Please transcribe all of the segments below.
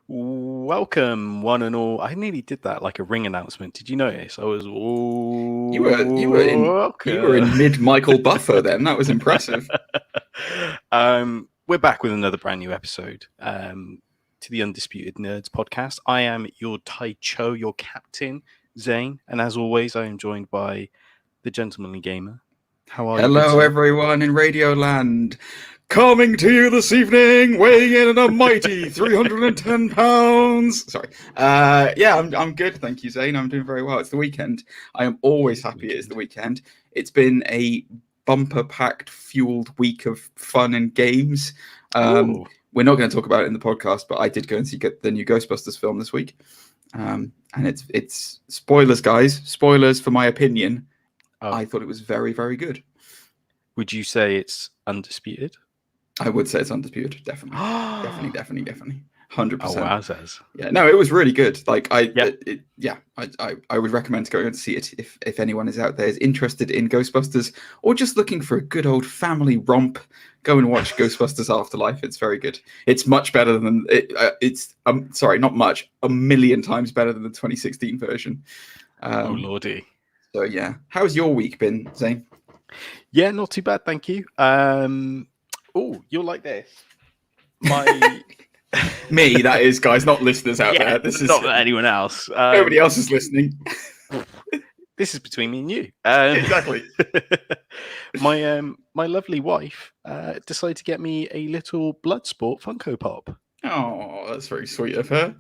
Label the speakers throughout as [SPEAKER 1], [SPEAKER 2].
[SPEAKER 1] Welcome, one and all. I nearly did that like a ring announcement. Did you notice? I was.
[SPEAKER 2] You were in mid Michael Buffer. Then that was impressive.
[SPEAKER 1] We're back with another brand new episode to the Undisputed Nerds Podcast. I am your Tai Cho, your captain, Zane, and as always, I am joined by the gentlemanly gamer. How are you?
[SPEAKER 2] Hello, everyone in Radio Land. Coming to you this evening, weighing in at a mighty 310 pounds. Sorry. I'm good. Thank you, Zane. I'm doing very well. It's the weekend. I am always happy it is the weekend. It's been a bumper-packed, fueled week of fun and games. We're not going to talk about it in the podcast, but I did go and see the new Ghostbusters film this week. And it's spoilers, guys. Spoilers for my opinion. I thought it was very, very good.
[SPEAKER 1] Would you say it's undisputed?
[SPEAKER 2] I would say it's undisputed, definitely, definitely, 100%.
[SPEAKER 1] Oh wow, says.
[SPEAKER 2] Yeah, no, it was really good. Like I would recommend going and see it if anyone is out there is interested in Ghostbusters or just looking for a good old family romp. Go and watch Ghostbusters Afterlife. It's very good. It's much better than not much, a million times better than the 2016 version.
[SPEAKER 1] Oh lordy.
[SPEAKER 2] So yeah, how's your week been, Zane?
[SPEAKER 1] Yeah, not too bad, thank you. You'll like this.
[SPEAKER 2] Me, that is, guys, not listeners out there. This is
[SPEAKER 1] not anyone else.
[SPEAKER 2] Nobody else is listening.
[SPEAKER 1] This is between me and you.
[SPEAKER 2] Exactly.
[SPEAKER 1] My lovely wife decided to get me a little Bloodsport Funko Pop.
[SPEAKER 2] Oh, that's very sweet of her.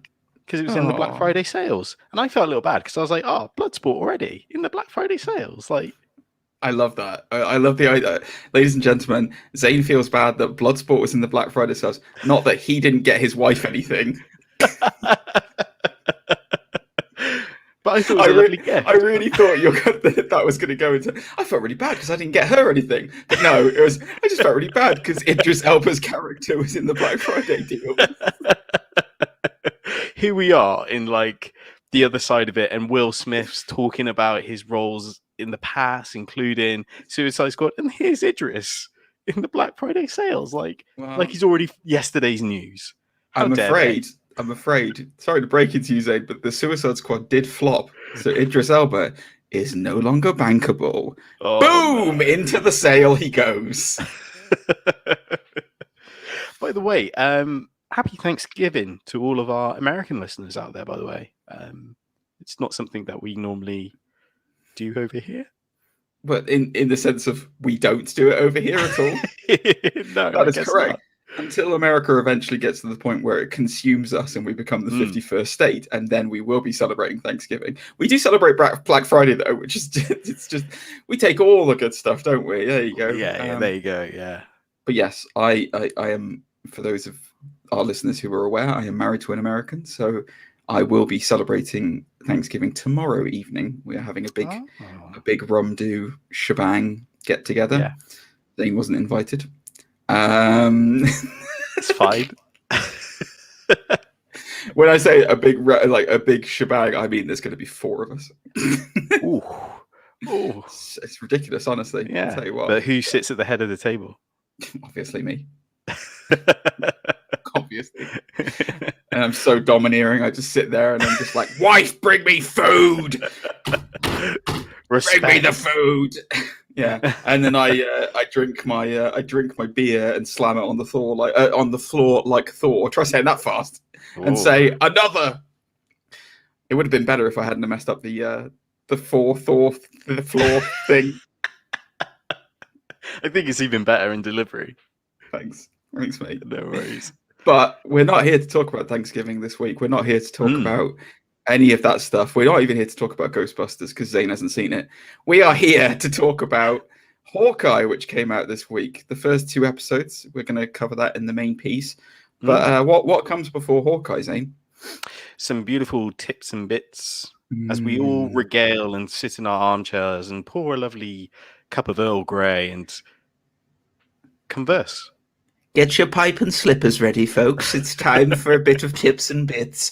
[SPEAKER 1] Because it was in the Black Friday sales. And I felt a little bad because I was like, Bloodsport already in the Black Friday sales. Like,
[SPEAKER 2] I love that. I love the idea. Ladies and gentlemen, Zane feels bad that Bloodsport was in the Black Friday sales. Not that he didn't get his wife anything.
[SPEAKER 1] But I thought it was a lovely gift.
[SPEAKER 2] I really thought that was going to go into... I felt really bad because I didn't get her anything. But no, I just felt really bad because Idris Elba's character was in the Black Friday deal.
[SPEAKER 1] Here we are in like the other side of it, and Will Smith's talking about his roles in the past, including Suicide Squad, and here's Idris in the Black Friday sales, like he's already yesterday's news.
[SPEAKER 2] I'm afraid. Sorry to break it to you, Zane, but the Suicide Squad did flop, so Idris Elba is no longer bankable. Boom! Man. Into the sale he goes.
[SPEAKER 1] By the way, happy Thanksgiving to all of our American listeners out there, by the way. It's not something that we normally do over here.
[SPEAKER 2] But in the sense of we don't do it over here at all?
[SPEAKER 1] No,
[SPEAKER 2] that is correct. Not. Until America eventually gets to the point where it consumes us and we become the 51st state, and then we will be celebrating Thanksgiving. We do celebrate Black Friday, though, which is it's just we take all the good stuff, don't we? There you go.
[SPEAKER 1] Yeah, there you go. Yeah.
[SPEAKER 2] But yes, I am, for those of our listeners who are aware, I am married to an American, so I will be celebrating Thanksgiving tomorrow evening. We are having a big rum-do shebang get together.
[SPEAKER 1] Yeah.
[SPEAKER 2] Zane wasn't invited.
[SPEAKER 1] It's fine.
[SPEAKER 2] When I say a big shebang, I mean there's going to be 4 of us.
[SPEAKER 1] Ooh.
[SPEAKER 2] It's ridiculous, honestly.
[SPEAKER 1] Yeah.
[SPEAKER 2] I'll tell you what.
[SPEAKER 1] But who sits at the head of the table?
[SPEAKER 2] Obviously me. Obviously. And I'm so domineering. I just sit there and I'm just like, wife, bring me food.
[SPEAKER 1] Respect.
[SPEAKER 2] Bring me the food. Yeah. And then I drink my beer and slam it on the floor like Thor. Try saying that fast. And say another. It would have been better if I hadn't messed up the floor thing.
[SPEAKER 1] I think it's even better in delivery.
[SPEAKER 2] Thanks, mate.
[SPEAKER 1] No worries.
[SPEAKER 2] But we're not here to talk about Thanksgiving this week. We're not here to talk about any of that stuff. We're not even here to talk about Ghostbusters because Zane hasn't seen it. We are here to talk about Hawkeye, which came out this week. The first 2 episodes. We're going to cover that in the main piece. But what comes before Hawkeye, Zane?
[SPEAKER 1] Some beautiful tips and bits as we all regale and sit in our armchairs and pour a lovely cup of Earl Grey and converse.
[SPEAKER 3] Get your pipe and slippers ready, folks. It's time for a bit of tips and bits.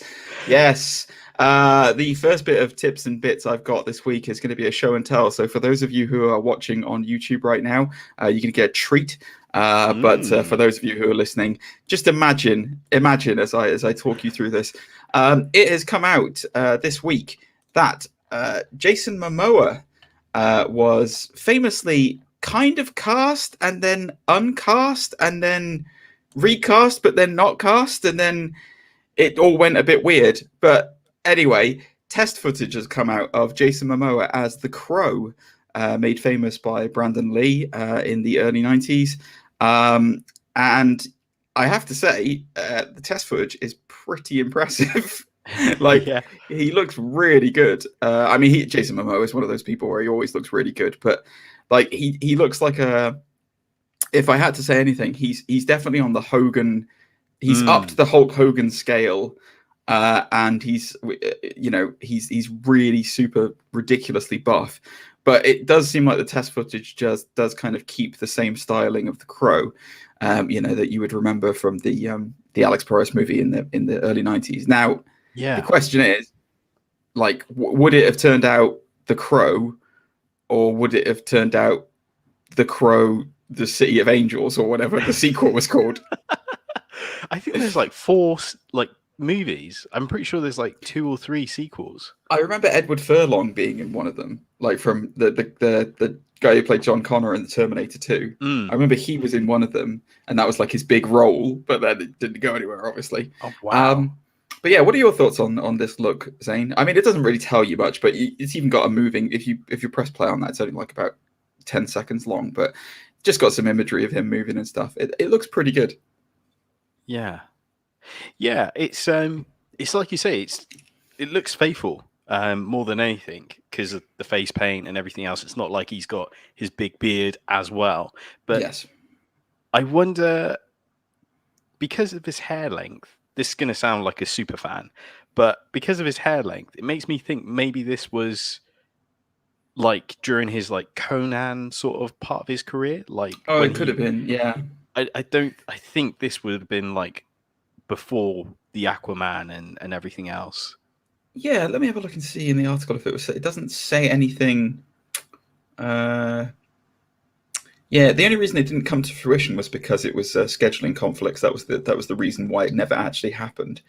[SPEAKER 2] Yes. The first bit of tips and bits I've got this week is going to be a show and tell. So for those of you who are watching on YouTube right now, you're going to get a treat. But for those of you who are listening, just imagine as I talk you through this. It has come out this week that Jason Momoa was famously kind of cast and then uncast and then recast, but then not cast, and then it all went a bit weird. But anyway, test footage has come out of Jason Momoa as the Crow, made famous by Brandon Lee in the early 90s. And I have to say, the test footage is pretty impressive. He looks really good. I mean, Jason Momoa is one of those people where he always looks really good, but like he looks like if I had to say anything, he's definitely on the Hogan. He's up to the Hulk Hogan scale, and he's really super ridiculously buff. But it does seem like the test footage just does kind of keep the same styling of the Crow, that you would remember from the Alex Proyas movie in the early 90s. Now, the question is, like, would it have turned out the Crow, or would it have turned out the Crow, the City of Angels, or whatever the sequel was called?
[SPEAKER 1] I think there's like 4 movies. I'm pretty sure there's like 2 or 3 sequels.
[SPEAKER 2] I remember Edward Furlong being in one of them, like from the guy who played John Connor in the Terminator 2. I remember he was in one of them, and that was like his big role, but then it didn't go anywhere, obviously.
[SPEAKER 1] Oh, wow.
[SPEAKER 2] But yeah, what are your thoughts on this look, Zane? I mean, it doesn't really tell you much, but it's even got a moving. If you press play on that, it's only like about 10 seconds long, but just got some imagery of him moving and stuff. It looks pretty good.
[SPEAKER 1] Yeah, it's like you say, it looks faithful more than anything because of the face paint and everything else. It's not like he's got his big beard as well. But
[SPEAKER 2] yes,
[SPEAKER 1] I wonder, because of his hair length, this is going to sound like a super fan, but because of his hair length, it makes me think maybe this was like during his like Conan sort of part of his career. Like,
[SPEAKER 2] it could have been, yeah.
[SPEAKER 1] I think this would have been like before the Aquaman and everything else.
[SPEAKER 2] Yeah, let me have a look and see in the article if it doesn't say anything. Yeah, the only reason it didn't come to fruition was because it was scheduling conflicts. That was the reason why it never actually happened.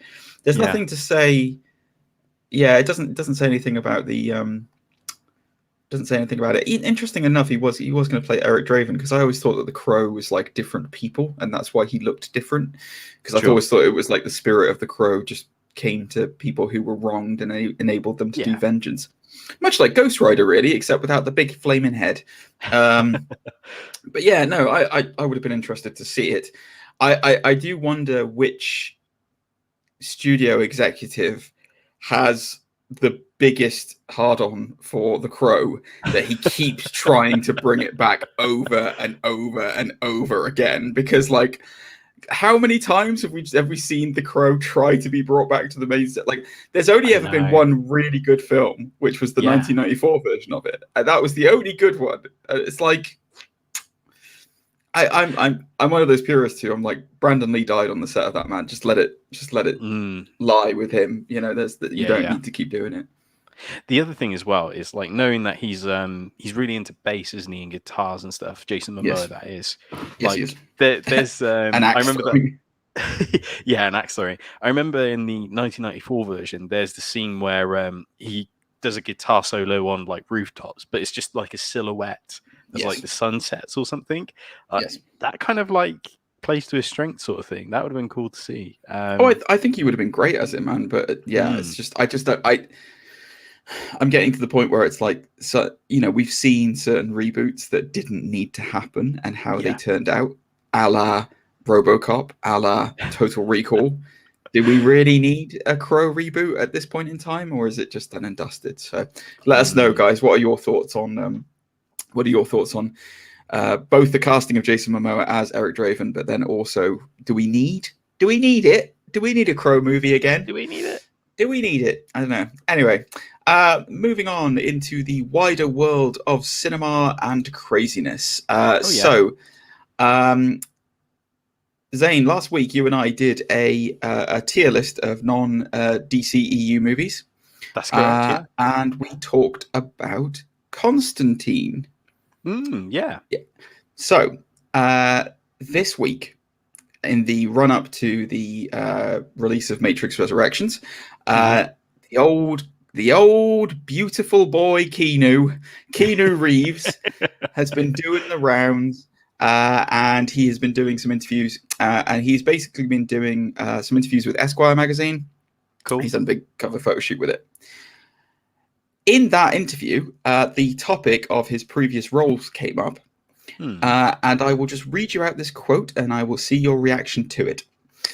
[SPEAKER 2] There's nothing to say. Yeah, it doesn't say anything about the. Doesn't say anything about it. Interesting enough, he was going to play Eric Draven, because I always thought that the Crow was like different people, and that's why he looked different. Because I always thought it was like the spirit of the Crow just came to people who were wronged and enabled them to do vengeance. Much like Ghost Rider, really, except without the big flaming head. But yeah, no, I would have been interested to see it. I do wonder which studio executive has the biggest hard-on for the Crow that he keeps trying to bring it back over and over and over again. Because, like, how many times have we seen the Crow try to be brought back to the main set? Like, there's only ever been one really good film, which was the 1994 version of it, and that was the only good one. It's like, I'm one of those purists who, I'm like, Brandon Lee died on the set of that, man. Just let it lie with him. You know, you don't need to keep doing it.
[SPEAKER 1] The other thing as well is like knowing that he's really into bass, isn't he, and guitars and stuff. Jason Momoa, that is.
[SPEAKER 2] Yes,
[SPEAKER 1] like there's
[SPEAKER 2] an axe,
[SPEAKER 1] I remember that. Yeah, an axe throwing. I remember in the 1994 version, there's the scene where he does a guitar solo on like rooftops, but it's just like a silhouette of like the sunsets or something. That kind of like plays to his strength, sort of thing. That would have been cool to see.
[SPEAKER 2] I think he would have been great as it, man. But it's just I'm getting to the point where it's like, so, you know, we've seen certain reboots that didn't need to happen and how they turned out, a la RoboCop, a la Total Recall. Do we really need a Crow reboot at this point in time, or is it just done and dusted? So let us know, guys. What are your thoughts on both the casting of Jason Momoa as Eric Draven, but then also, do we need it? Do we need a Crow movie again?
[SPEAKER 1] Do we need it?
[SPEAKER 2] I don't know. Anyway, moving on into the wider world of cinema and craziness. So, Zane, last week you and I did a tier list of non-DC EU movies.
[SPEAKER 1] That's correct.
[SPEAKER 2] And we talked about Constantine.
[SPEAKER 1] Yeah.
[SPEAKER 2] So this week, in the run-up to the release of Matrix Resurrections, the old beautiful boy Keanu Reeves has been doing the rounds, and he has been doing some interviews, and he's basically been doing some interviews with Esquire magazine.
[SPEAKER 1] Cool.
[SPEAKER 2] He's done a big cover photo shoot with it. In that interview, the topic of his previous roles came up. And I will just read you out this quote, and I will see your reaction to it.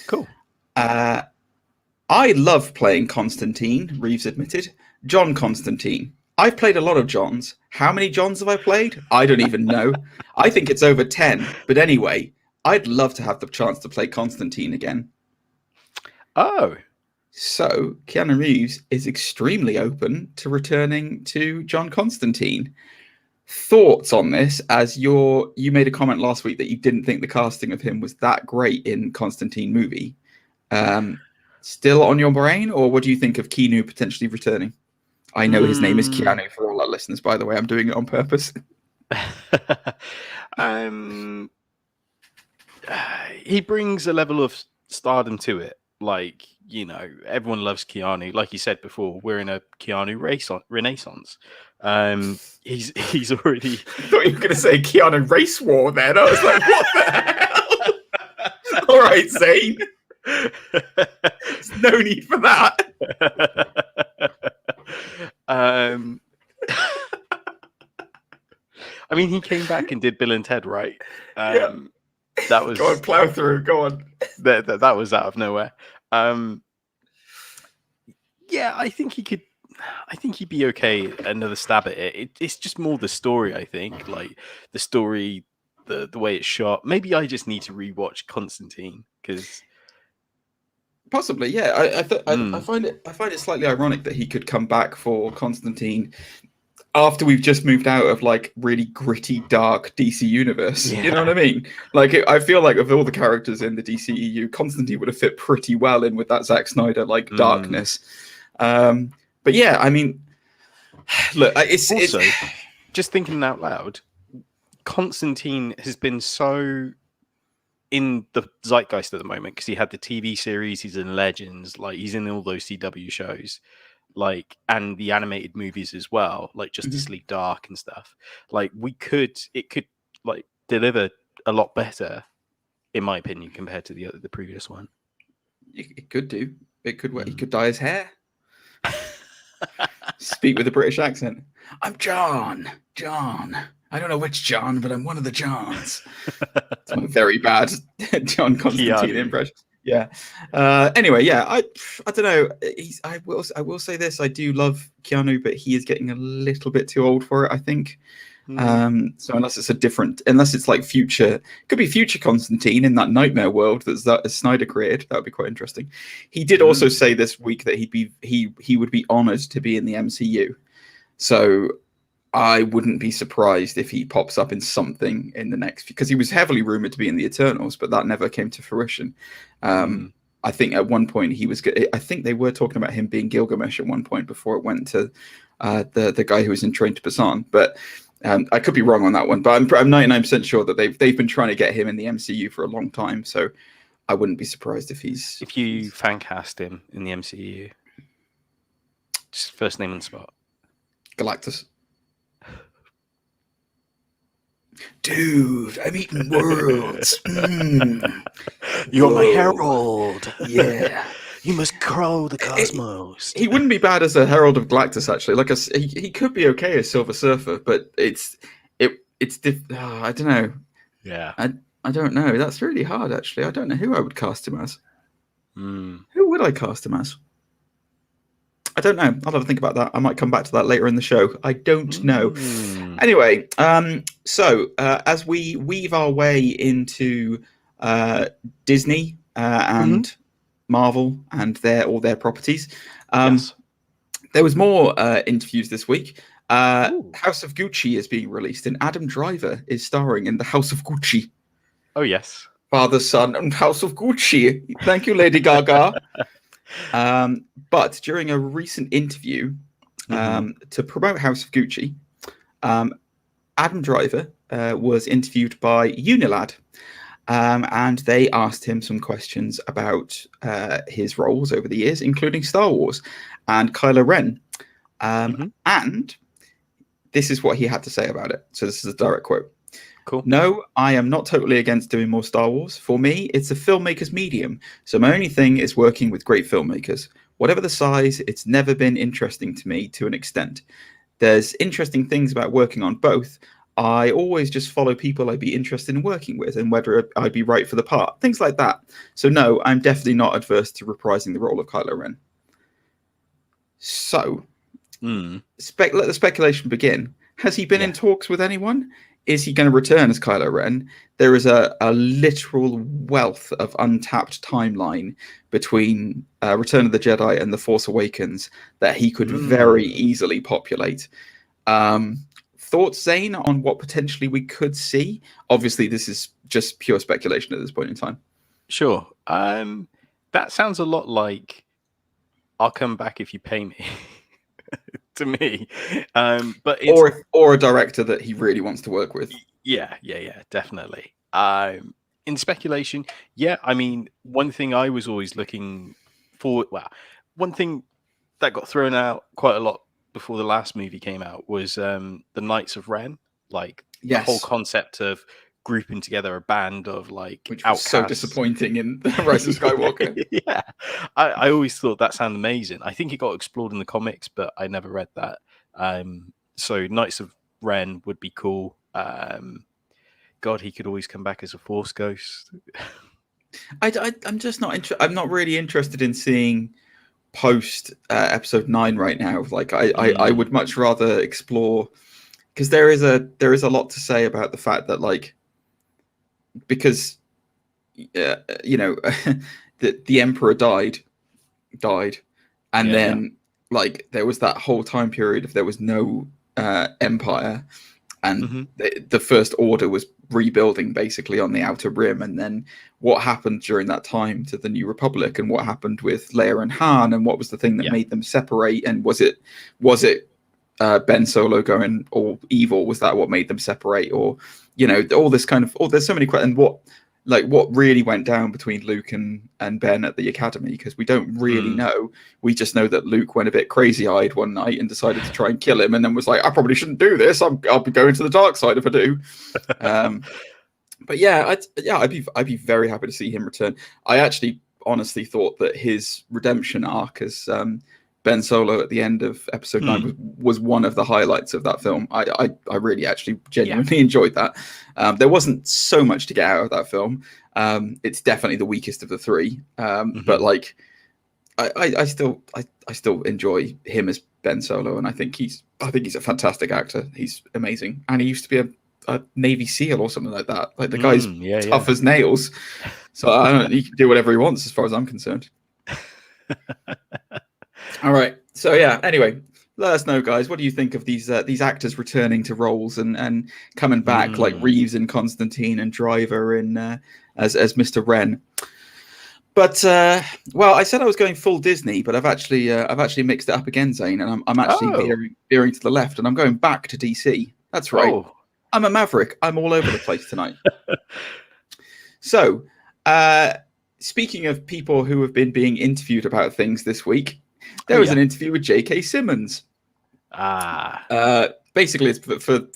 [SPEAKER 1] Cool.
[SPEAKER 2] I love playing Constantine, Reeves admitted. John Constantine. I've played a lot of Johns. How many Johns have I played? I don't even know. I think it's over 10. But anyway, I'd love to have the chance to play Constantine again.
[SPEAKER 1] Oh.
[SPEAKER 2] So Keanu Reeves is extremely open to returning to John Constantine. Thoughts on this, as you made a comment last week that you didn't think the casting of him was that great in Constantine movie. Still on your brain, or what do you think of Keanu potentially returning? I know his name is Keanu for all our listeners, by the way. I'm doing it on purpose.
[SPEAKER 1] He brings a level of stardom to it. Like, everyone loves Keanu. Like you said before, we're in a Keanu renaissance. He's already.
[SPEAKER 2] I thought you were going to say Keanu race war. Then I was like, what the hell? All right, Zane. There's no need for that.
[SPEAKER 1] I mean, he came back and did Bill and Ted, right? That was.
[SPEAKER 2] Go on, plow through. Go on.
[SPEAKER 1] That was out of nowhere. Yeah, I think he could. I think he'd be okay. Another stab at it. It's just more the story. I think, like the story, the way it's shot. Maybe I just need to rewatch Constantine because.
[SPEAKER 2] Possibly, yeah. I find it slightly ironic that he could come back for Constantine after we've just moved out of like really gritty, dark DC universe. Yeah. You know what I mean? Like, I feel like of all the characters in the DCEU, Constantine would have fit pretty well in with that Zack Snyder like darkness. But yeah, I mean, look, it's
[SPEAKER 1] just thinking out loud. Constantine has been so in the zeitgeist at the moment because he had the TV series, he's in Legends, like he's in all those CW shows, like, and the animated movies as well, like Justice League Dark and stuff. Like it could like deliver a lot better, in my opinion, compared to the previous one.
[SPEAKER 2] It could do. It could. He could dye his hair. Speak with a British accent. I'm John. I don't know which John, but I'm one of the Johns. It's my very bad John Constantine impression. Yeah. Anyway, yeah. I don't know. I will say this. I do love Keanu, but he is getting a little bit too old for it, I think. So unless it's like future, could be future Constantine in that nightmare world that Snyder created. That would be quite interesting. He did also say this week that he would be honored to be in the MCU. So I wouldn't be surprised if he pops up in something in the next, because he was heavily rumored to be in the Eternals, but that never came to fruition. I think at one point I think they were talking about him being Gilgamesh at one point before it went to the guy who was in Train to Busan. But I could be wrong on that one. But I'm 99% sure that they've been trying to get him in the MCU for a long time. So I wouldn't be surprised if
[SPEAKER 1] you fan cast him in the MCU. Just first name and spot.
[SPEAKER 2] Galactus. Dude, I'm eating worlds.
[SPEAKER 1] You're my herald.
[SPEAKER 2] Yeah.
[SPEAKER 1] You must crow the cosmos.
[SPEAKER 2] He wouldn't be bad as a herald of Galactus, actually. Like he could be okay as Silver Surfer, but I don't know.
[SPEAKER 1] Yeah.
[SPEAKER 2] I don't know. That's really hard, actually. I don't know who I would cast him as. Who would I cast him as? I don't know. I'll have to think about that. I might come back to that later in the show. I don't know. Anyway, so as we weave our way into Disney and Marvel and all their properties, there was more interviews this week. House of Gucci is being released, and Adam Driver is starring in the House of Gucci.
[SPEAKER 1] Oh, yes.
[SPEAKER 2] Father, Son, and House of Gucci. Thank you, Lady Gaga. But during a recent interview to promote House of Gucci, Adam Driver was interviewed by Unilad, and they asked him some questions about his roles over the years, including Star Wars and Kylo Ren. And this is what he had to say about it. So this is a direct quote.
[SPEAKER 1] Cool.
[SPEAKER 2] No, I am not totally against doing more Star Wars. For me, it's a filmmaker's medium. So my only thing is working with great filmmakers. Whatever the size, it's never been interesting to me to an extent. There's interesting things about working on both. I always just follow people I'd be interested in working with and whether I'd be right for the part. Things like that. So no, I'm definitely not adverse to reprising the role of Kylo Ren. So, let the speculation begin. Has he been in talks with anyone? Is he going to return as Kylo Ren? There is a literal wealth of untapped timeline between Return of the Jedi and The Force Awakens that he could very easily populate. Thoughts, Zane, on what potentially we could see? Obviously, this is just pure speculation at this point in time.
[SPEAKER 1] Sure. That sounds a lot like I'll come back if you pay me. To me, but it's,
[SPEAKER 2] or a director that he really wants to work with.
[SPEAKER 1] Yeah, definitely. In speculation, I mean, one thing I was always looking for, one thing that got thrown out quite a lot before the last movie came out was the Knights of Ren, like the whole concept of grouping together a band of like
[SPEAKER 2] which was
[SPEAKER 1] outcasts.
[SPEAKER 2] So disappointing in The Rise of Skywalker.
[SPEAKER 1] I always thought that sounded amazing. I think it got explored in the comics, but I never read that. So Knights of Ren would be cool. God, he could always come back as a Force ghost.
[SPEAKER 2] I'm just not I'm not really interested in seeing post episode 9 right now. Like I would much rather explore, because there is a lot to say about the fact that, like, because you know, the Emperor died, and then like there was that whole time period if there was no Empire, and the First Order was rebuilding basically on the Outer Rim, and then what happened during that time to the New Republic, and what happened with Leia and Han, and what was the thing that made them separate, and was it Ben Solo going all evil? Was that what made them separate? Or, you know, all this kind of, there's so many questions. And what really went down between Luke and Ben at the Academy? Because we don't really know. We just know that Luke went a bit crazy-eyed one night and decided to try and kill him, and then was like, I probably shouldn't do this. I'll be going to the dark side if I do. But I'd be very happy to see him return. I actually honestly thought that his redemption arc as Ben Solo at the end of episode 9 was one of the highlights of that film. I really actually genuinely enjoyed that. There wasn't so much to get out of that film. It's definitely the weakest of the three. But like, I still enjoy him as Ben Solo, and I think he's a fantastic actor. He's amazing, and he used to be a Navy SEAL or something like that. Like, the guy's tough as nails. So he can do whatever he wants, as far as I'm concerned. All right. So anyway, let us know, guys. What do you think of these actors returning to roles and coming back, like Reeves in Constantine and Driver in as Mr. Wren? But I said I was going full Disney, but I've actually mixed it up again, Zane, and I'm actually veering to the left, and I'm going back to DC. That's right. Oh. I'm a maverick. I'm all over the place tonight. So, speaking of people who have been being interviewed about things this week, there was an interview with J.K. Simmons. Basically, it's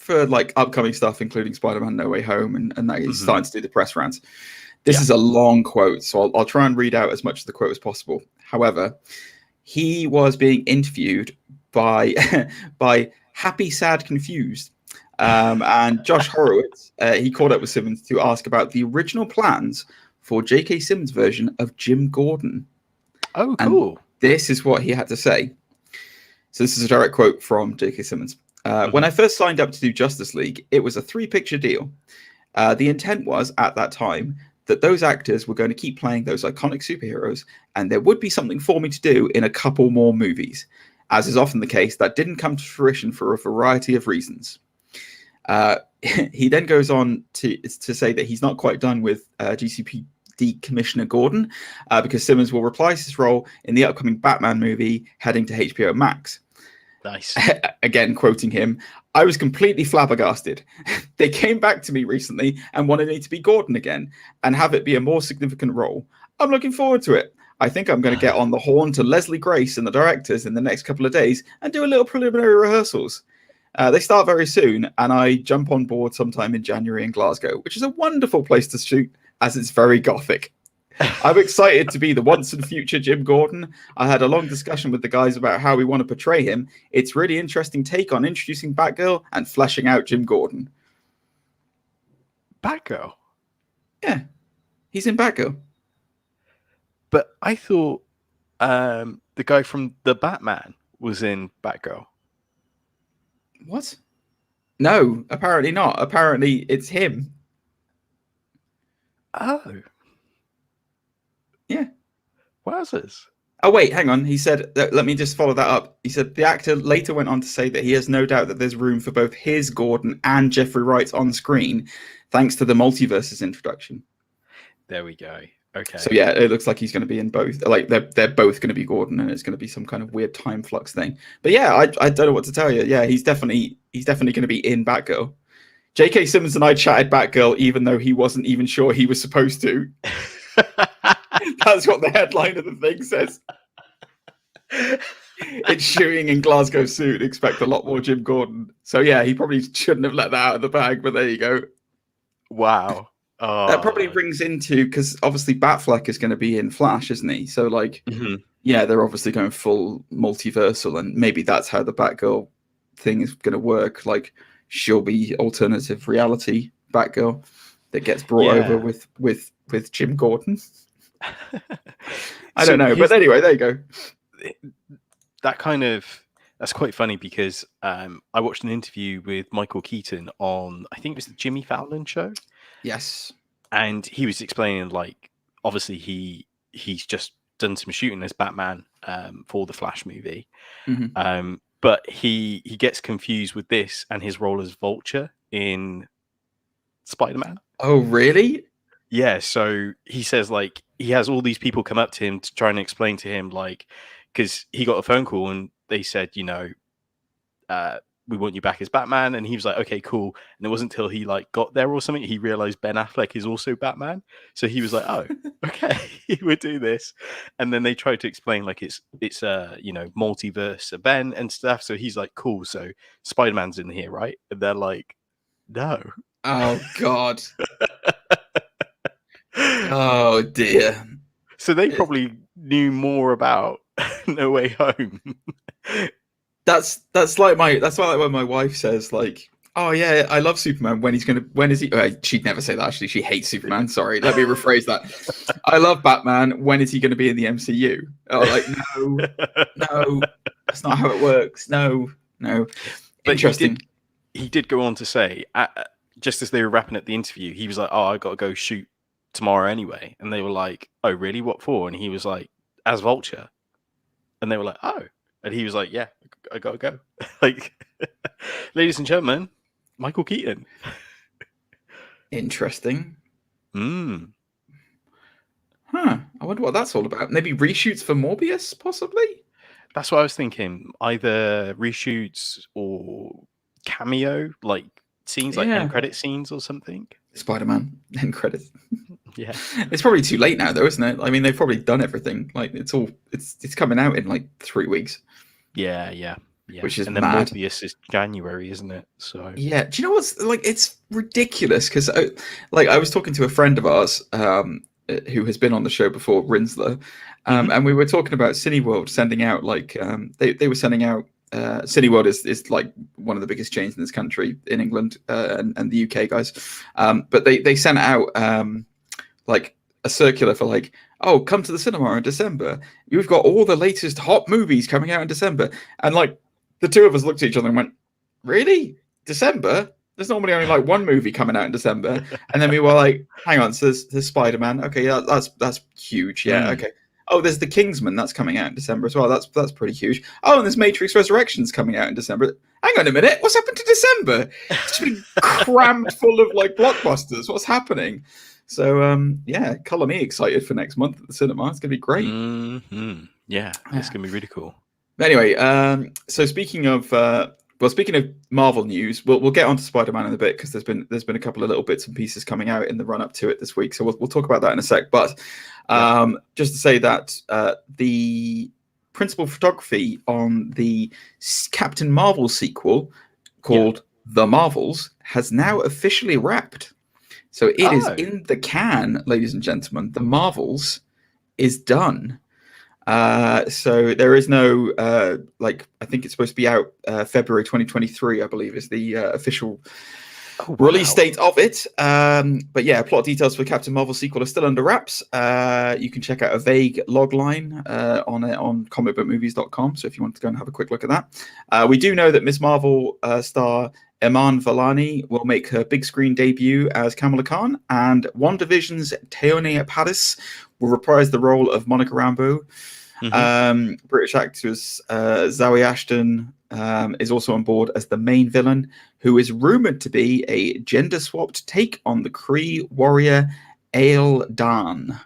[SPEAKER 2] for like upcoming stuff, including Spider-Man No Way Home, and that he's starting to do the press rounds. This is a long quote, so I'll try and read out as much of the quote as possible. However, he was being interviewed by Happy, Sad, Confused. And Josh Horowitz, he called up with Simmons to ask about the original plans for J.K. Simmons' version of Jim Gordon.
[SPEAKER 1] Oh, cool.
[SPEAKER 2] And this is what he had to say. So this is a direct quote from J.K. Simmons. When I first signed up to do Justice League, it was a 3-picture deal. The intent was, at that time, that those actors were going to keep playing those iconic superheroes, and there would be something for me to do in a couple more movies. As is often the case, that didn't come to fruition for a variety of reasons. He then goes on to say that he's not quite done with DC decommissioner Gordon, because Simmons will reprise his role in the upcoming Batman movie heading to HBO Max.
[SPEAKER 1] Nice.
[SPEAKER 2] Again, quoting him, I was completely flabbergasted. They came back to me recently and wanted me to be Gordon again and have it be a more significant role. I'm looking forward to it. I think I'm going to get on the horn to Leslie Grace and the directors in the next couple of days and do a little preliminary rehearsals. They start very soon, and I jump on board sometime in January in Glasgow, which is a wonderful place to shoot, as it's very gothic. I'm excited to be the once and future Jim Gordon. I had a long discussion with the guys about how we want to portray him. It's really interesting take on introducing Batgirl and fleshing out Jim Gordon.
[SPEAKER 1] Batgirl?
[SPEAKER 2] Yeah, he's in Batgirl.
[SPEAKER 1] But I thought the guy from The Batman was in Batgirl.
[SPEAKER 2] What? No, apparently not. Apparently it's him.
[SPEAKER 1] Oh.
[SPEAKER 2] Yeah.
[SPEAKER 1] Wowzers.
[SPEAKER 2] Oh, wait, hang on. He said, let me just follow that up. He said the actor later went on to say that he has no doubt that there's room for both his Gordon and Jeffrey Wright's on screen, thanks to the multiverse's introduction.
[SPEAKER 1] There we go. Okay.
[SPEAKER 2] So yeah, it looks like he's going to be in both. Like they're both going to be Gordon, and it's going to be some kind of weird time flux thing. But yeah, I don't know what to tell you. Yeah, he's definitely going to be in Batgirl. J.K. Simmons and I chatted Batgirl, even though he wasn't even sure he was supposed to. That's what the headline of the thing says. It's shooting in Glasgow suit. Expect a lot more Jim Gordon. So yeah, he probably shouldn't have let that out of the bag, but there you go.
[SPEAKER 1] Wow. Oh.
[SPEAKER 2] That probably rings into, because obviously Batfleck is going to be in Flash, isn't he? So like, yeah, they're obviously going full multiversal, and maybe that's how the Batgirl thing is going to work. Like, she'll be alternative reality Batgirl that gets brought over with Jim Gordon. I don't know, but anyway, there you go.
[SPEAKER 1] That's quite funny because I watched an interview with Michael Keaton on, I think it was the Jimmy Fallon show.
[SPEAKER 2] Yes.
[SPEAKER 1] And he was explaining, like, obviously he's just done some shooting as Batman for the Flash movie. But he gets confused with this and his role as Vulture in Spider-Man.
[SPEAKER 2] Oh, really?
[SPEAKER 1] Yeah, so he says, like, he has all these people come up to him to try and explain to him, like, because he got a phone call and they said, you know, we want you back as Batman. And he was like, okay, cool. And it wasn't until he, like, got there or something, he realized Ben Affleck is also Batman. So he was like, oh, okay, we'll do this. And then they tried to explain, like, it's you know, multiverse event and stuff. So he's like, cool, so Spider-Man's in here, right? And they're like, no.
[SPEAKER 2] Oh, God. Oh, dear.
[SPEAKER 1] So they probably knew more about No Way Home.
[SPEAKER 2] That's like when my wife says, like, oh yeah, I love Superman. When is he? She'd never say that. Actually, she hates Superman. Sorry, let me rephrase that. I love Batman. When is he going to be in the MCU? Oh, like, no, that's not how it works. No. But interesting.
[SPEAKER 1] He did go on to say, just as they were wrapping up the interview, he was like, oh, I got to go shoot tomorrow anyway. And they were like, oh, really? What for? And he was like, as Vulture. And they were like, oh. And he was like, yeah, I got to go. Like, ladies and gentlemen, Michael Keaton.
[SPEAKER 2] Interesting.
[SPEAKER 1] Huh.
[SPEAKER 2] I wonder what that's all about. Maybe reshoots for Morbius, possibly?
[SPEAKER 1] That's what I was thinking. Either reshoots or cameo, like scenes, like end credit scenes or something.
[SPEAKER 2] Spider-Man end credits.
[SPEAKER 1] Yeah.
[SPEAKER 2] It's probably too late now, though, isn't it? I mean, they've probably done everything. Like, it's coming out in like 3 weeks.
[SPEAKER 1] Yeah.
[SPEAKER 2] Which is
[SPEAKER 1] and then
[SPEAKER 2] mad.
[SPEAKER 1] Morbius is January, isn't it? So
[SPEAKER 2] yeah. Do you know what's like? It's ridiculous because, like, I was talking to a friend of ours who has been on the show before, Rinsler, and we were talking about Cineworld sending out like they were sending out. Cineworld is like one of the biggest chains in this country, in England and the UK, guys. But they sent out like a circular for like, oh, come to the cinema in December. We've got all the latest hot movies coming out in December. And like the two of us looked at each other and went, really? December? There's normally only like one movie coming out in December. And then we were like, hang on, so there's Spider-Man. Okay, yeah, that's huge. Yeah, okay. Oh, there's The Kingsman that's coming out in December as well. That's pretty huge. Oh, and there's Matrix Resurrections coming out in December. Hang on a minute, what's happened to December? It's been crammed full of like blockbusters. What's happening? So yeah, colour me excited for next month at the cinema. It's gonna be great.
[SPEAKER 1] Mm-hmm. Yeah, it's gonna be really cool.
[SPEAKER 2] But anyway, so speaking of Marvel news, we'll get onto Spider-Man in a bit because there's been a couple of little bits and pieces coming out in the run up to it this week. So we'll talk about that in a sec. But just to say that the principal photography on the Captain Marvel sequel called The Marvels has now officially wrapped. So it is in the can, ladies and gentlemen. The Marvels is done. So there is no I think it's supposed to be out February 2023, I believe, is the official release date of it. But yeah, plot details for Captain Marvel sequel are still under wraps. You can check out a vague log line on comicbookmovies.com. So if you want to go and have a quick look at that, we do know that Ms. Marvel star Iman Vellani will make her big screen debut as Kamala Khan, and WandaVision's Teyonah Parris will reprise the role of Monica Rambeau. British actress Zawe Ashton is also on board as the main villain, who is rumored to be a gender-swapped take on the Kree warrior Ael'dan.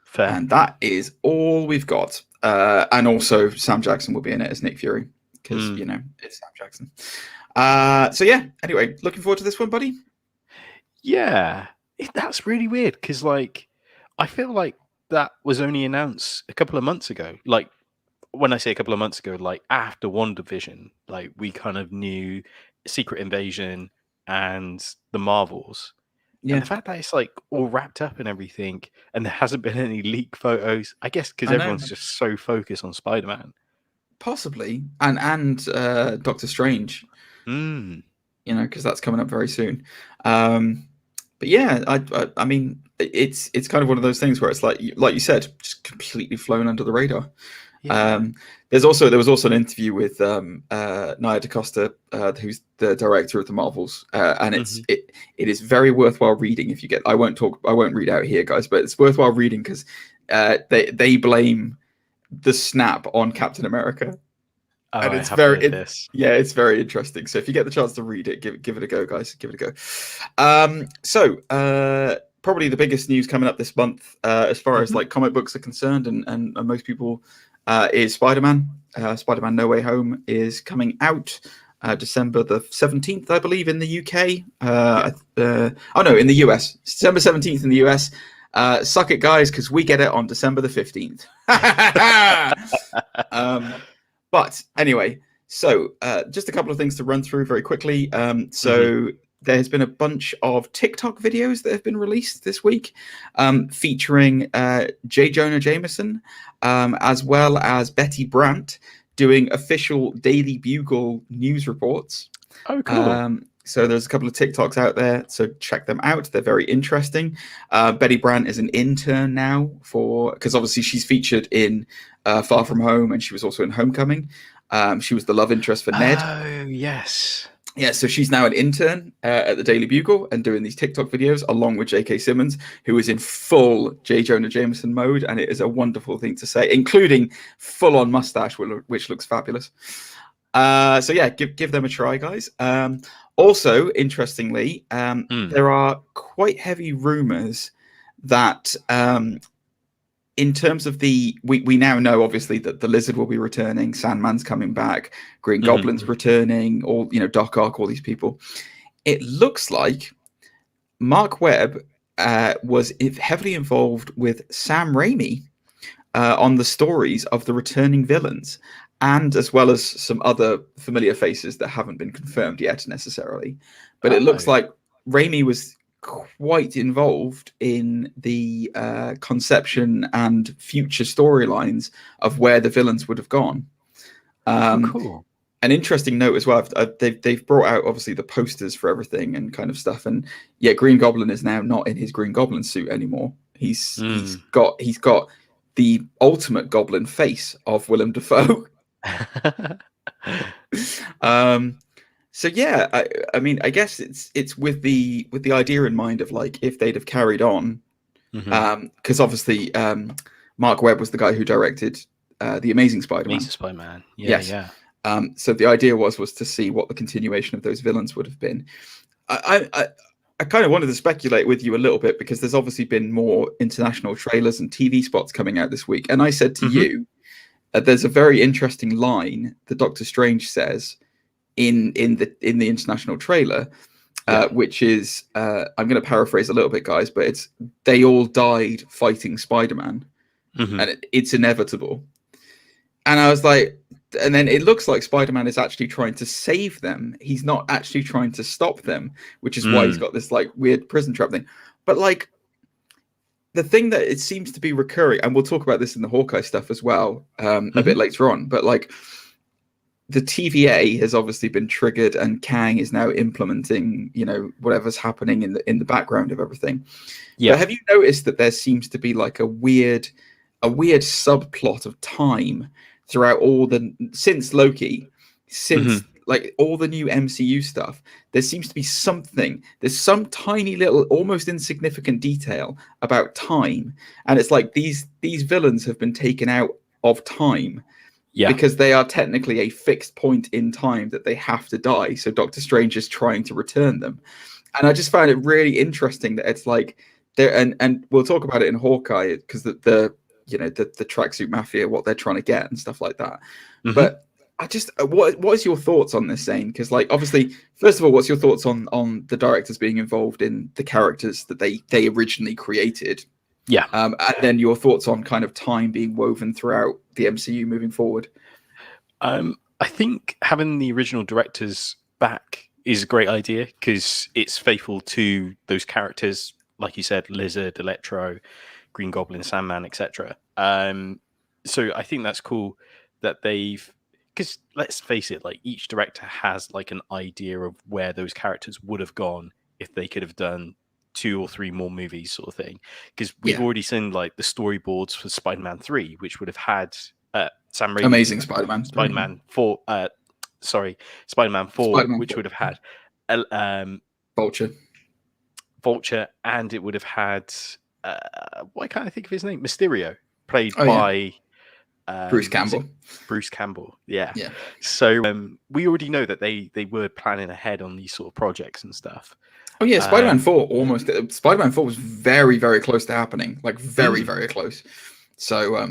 [SPEAKER 1] Fair.
[SPEAKER 2] And that is all we've got. And also Sam Jackson will be in it as Nick Fury, because, you know, it's Sam Jackson. So yeah, anyway, looking forward to this one, buddy.
[SPEAKER 1] Yeah, that's really weird because, like, I feel like that was only announced a couple of months ago. Like, when I say a couple of months ago, like after WandaVision, like we kind of knew Secret Invasion and the Marvels.
[SPEAKER 2] Yeah.
[SPEAKER 1] And the fact that it's like all wrapped up and everything, and there hasn't been any leak photos, I guess because everyone's just so focused on Spider-Man.
[SPEAKER 2] Possibly, and Doctor Strange. You know, because that's coming up very soon. But yeah, I mean, it's kind of one of those things where it's like you said, just completely flown under the radar. Yeah. There was also an interview with Nia DaCosta, who's the director of the Marvels, and it is very worthwhile reading. If you get, I won't read out here, guys, but it's worthwhile reading because they blame the snap on Captain America.
[SPEAKER 1] Oh,
[SPEAKER 2] and it's it's very interesting. So if you get the chance to read it, give it a go, guys. Give it a go. So probably the biggest news coming up this month, as far as like comic books are concerned, and most people, is Spider-Man. Spider-Man No Way Home is coming out December the 17th, I believe, in the UK. In the US. December 17th in the US. Suck it, guys, because we get it on December the 15th. But anyway, so just a couple of things to run through very quickly. So there has been a bunch of TikTok videos that have been released this week, featuring J. Jonah Jameson, as well as Betty Brant, doing official Daily Bugle news reports.
[SPEAKER 1] Oh, cool.
[SPEAKER 2] So there's a couple of TikToks out there, so check them out. They're very interesting. Betty Brant is an intern now because obviously she's featured in Far From Home, and she was also in Homecoming. She was the love interest for Ned.
[SPEAKER 1] Oh, yes.
[SPEAKER 2] Yeah, so she's now an intern at the Daily Bugle and doing these TikTok videos along with J.K. Simmons, who is in full J. Jonah Jameson mode, and it is a wonderful thing to say, including full-on mustache, which looks fabulous. So yeah, give them a try, guys. Also, interestingly, there are quite heavy rumors that in terms of we now know obviously that the Lizard will be returning, Sandman's coming back, Green Goblin's returning, all Doc Ock, all these people. It looks like Mark Webb was heavily involved with Sam Raimi on the stories of the returning villains, and as well as some other familiar faces that haven't been confirmed yet necessarily. But it looks like Raimi was quite involved in the conception and future storylines of where the villains would have gone.
[SPEAKER 1] Cool.
[SPEAKER 2] An interesting note as well, they've brought out obviously the posters for everything and kind of stuff, and yeah, Green Goblin is now not in his Green Goblin suit anymore. He's got the ultimate Goblin face of Willem Dafoe. So yeah, I mean, I guess it's with the idea in mind of like if they'd have carried on, because obviously Mark Webb was the guy who directed the Amazing Spider-Man.
[SPEAKER 1] Amazing Spider-Man, yeah.
[SPEAKER 2] So the idea was to see what the continuation of those villains would have been. I kind of wanted to speculate with you a little bit because there's obviously been more international trailers and TV spots coming out this week. And I said to you, there's a very interesting line that Doctor Strange says in the international trailer, which is I'm going to paraphrase a little bit, guys, but it's they all died fighting Spider-Man, and it's inevitable. And I was like, and then it looks like Spider-Man is actually trying to save them. He's not actually trying to stop them, which is why he's got this like weird prison trap thing. But like the thing that it seems to be recurring, and we'll talk about this in the Hawkeye stuff as well a bit later on, but like the TVA has obviously been triggered and Kang is now implementing, you know, whatever's happening in the background of everything. Yeah. But have you noticed that there seems to be like a weird subplot of time throughout since Loki, like all the new MCU stuff? There seems to be there's some tiny little almost insignificant detail about time, and it's like these villains have been taken out of time because they are technically a fixed point in time that they have to die, so Doctor Strange is trying to return them. And I just found it really interesting that it's like there, and we'll talk about it in Hawkeye because the tracksuit mafia, what they're trying to get and stuff like that. But I just, what is your thoughts on this, Zane? Because like, obviously, first of all, what's your thoughts on the directors being involved in the characters that they originally created? Yeah. And then your thoughts on kind of time being woven throughout the MCU moving forward.
[SPEAKER 1] I think having the original directors back is a great idea because it's faithful to those characters, like you said, Lizard, Electro, Green Goblin, Sandman, etc. So I think that's cool that because let's face it, like each director has like an idea of where those characters would have gone if they could have done 2 or 3 more movies, sort of thing. Because we've already seen like the storyboards for Spider-Man 3, which would have had Sam Raimi,
[SPEAKER 2] Amazing Spider-Man
[SPEAKER 1] 4, Spider-Man 4, which would have had Vulture, and it would have had why can't I think of his name? Mysterio, played by
[SPEAKER 2] Bruce Campbell.
[SPEAKER 1] Bruce Campbell, yeah. So we already know that they were planning ahead on these sort of projects and stuff.
[SPEAKER 2] Oh yeah, Spider-Man 4 Spider-Man 4 was very, very close to happening, like very, very close. So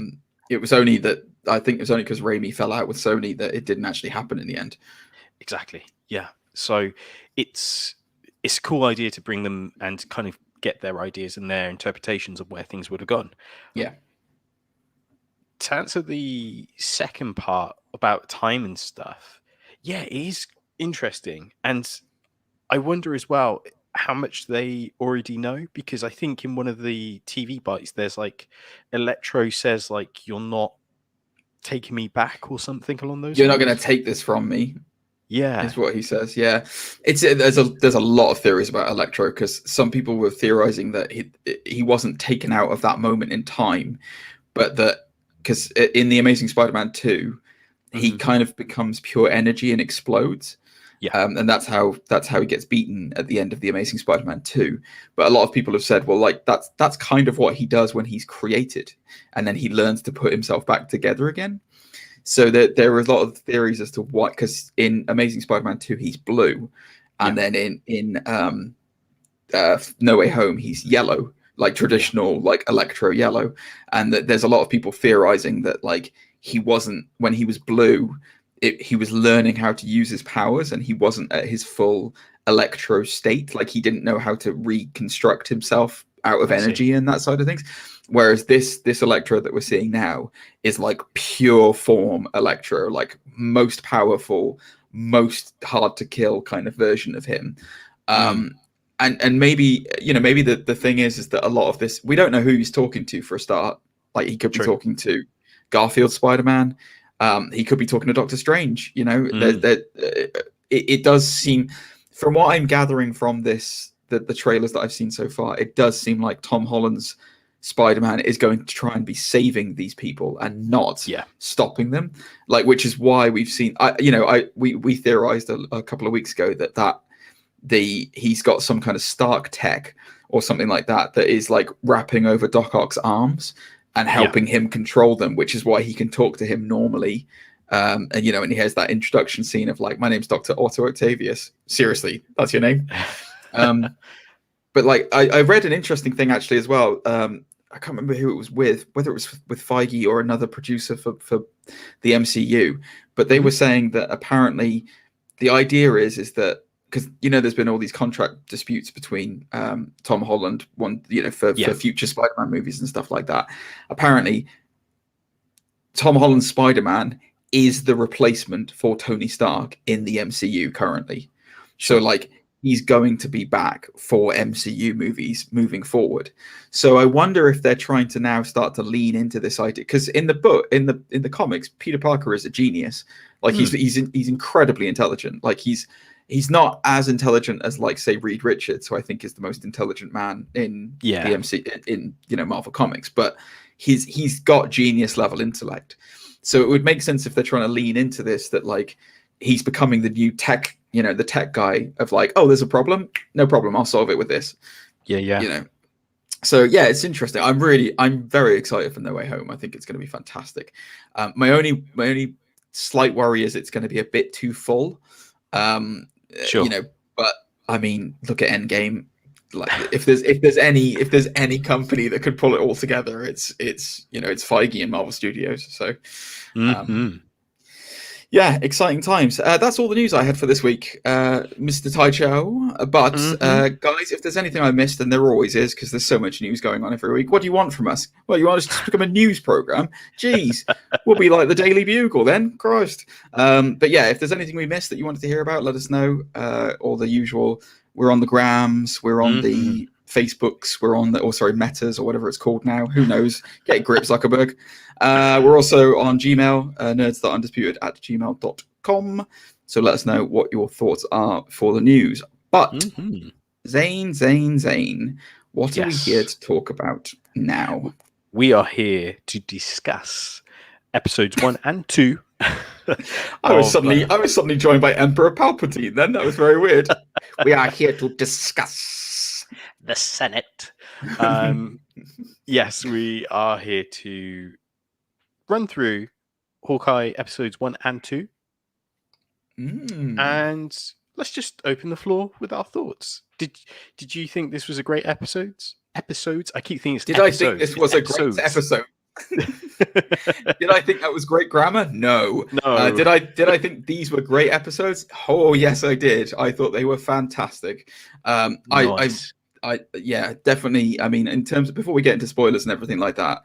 [SPEAKER 2] it was only because Raimi fell out with Sony that it didn't actually happen in the end.
[SPEAKER 1] Exactly. Yeah. So it's a cool idea to bring them and kind of get their ideas and their interpretations of where things would have gone.
[SPEAKER 2] Yeah.
[SPEAKER 1] To answer the second part about time and stuff, yeah, it is interesting. And I wonder as well how much they already know, because I think in one of the TV bites, there's like Electro says like, you're not taking me back or something along those lines.
[SPEAKER 2] You're not going to take this from me.
[SPEAKER 1] Yeah,
[SPEAKER 2] is what he says. Yeah, there's a lot of theories about Electro because some people were theorizing that he wasn't taken out of that moment in time, but that because in the Amazing Spider-Man 2, he kind of becomes pure energy and explodes. Yeah, and that's how he gets beaten at the end of the Amazing Spider-Man 2. But a lot of people have said, well, like that's kind of what he does when he's created, and then he learns to put himself back together again. So there are a lot of theories as to what, because in Amazing Spider-Man 2 he's blue, and then in No Way Home he's yellow, like traditional like Electro yellow, and there's a lot of people theorizing that like he wasn't, when he was blue, he was learning how to use his powers, and he wasn't at his full Electro state, like he didn't know how to reconstruct himself out of energy and that side of things. Whereas this Electro that we're seeing now is like pure form Electro, like most powerful, most hard to kill kind of version of him. And maybe, maybe the thing is that a lot of this, we don't know who he's talking to for a start. Like he could be talking to Garfield Spider-Man. He could be talking to Doctor Strange. It does seem, from what I'm gathering from this, the trailers that I've seen so far, it does seem like Tom Holland's Spider-Man is going to try and be saving these people and not stopping them, like, which is why we've seen, we theorized a couple of weeks ago that he's got some kind of Stark tech or something like that is like wrapping over Doc Ock's arms and helping him control them, which is why he can talk to him normally. And he has that introduction scene of like, my name's Dr. Otto Octavius. Seriously, that's your name. but like I read an interesting thing actually as well. I can't remember who it was with, whether it was with Feige or another producer for the MCU, but they were saying that apparently the idea is that, because there's been all these contract disputes between Tom Holland, for future Spider-Man movies and stuff like that. Apparently, Tom Holland's Spider-Man is the replacement for Tony Stark in the MCU currently. So like he's going to be back for MCU movies moving forward. So I wonder if they're trying to now start to lean into this idea, because in the book, in the comics, Peter Parker is a genius. Like he's incredibly intelligent. Like he's not as intelligent as, like, say, Reed Richards, who I think is the most intelligent man in the MC in Marvel Comics, but he's got genius level intellect. So it would make sense if they're trying to lean into this, that like he's becoming the new tech, the tech guy of like, oh, there's a problem, no problem, I'll solve it with this. So yeah, it's interesting. I'm very excited for No Way Home. I think it's going to be fantastic. My only slight worry is it's going to be a bit too full. But I mean, look at Endgame. Like, if there's any company that could pull it all together, it's Feige and Marvel Studios. So, yeah, exciting times. That's all the news I had for this week, Mr. Tai Chow. But guys, if there's anything I missed, and there always is, because there's so much news going on every week. What do you want from us? Well, you want us to become a news program? Jeez, we'll be like the Daily Bugle then. Christ. But yeah, if there's anything we missed that you wanted to hear about, let us know. All the usual. We're on the Grams. We're on the Facebooks. We're on Metas or whatever it's called now. Who knows? Get a grip, Zuckerberg. We're also on Gmail, nerds.undisputed@gmail.com. So let us know what your thoughts are for the news. But Zane, what are we here to talk about now?
[SPEAKER 1] We are here to discuss episodes 1 and 2.
[SPEAKER 2] I was suddenly joined by Emperor Palpatine. Then that was very weird. We are here to discuss
[SPEAKER 1] the Senate. Yes, we are here to run through Hawkeye episodes 1 and 2. And let's just open the floor with our thoughts. Did you think this was a great episodes? I keep thinking it's
[SPEAKER 2] Did episodes. I think this was a great episode? Did I think that was great grammar? No. Did I think these were great episodes? Oh yes, I did. I thought they were fantastic.
[SPEAKER 1] Nice.
[SPEAKER 2] I definitely. I mean, in terms of, before we get into spoilers and everything like that,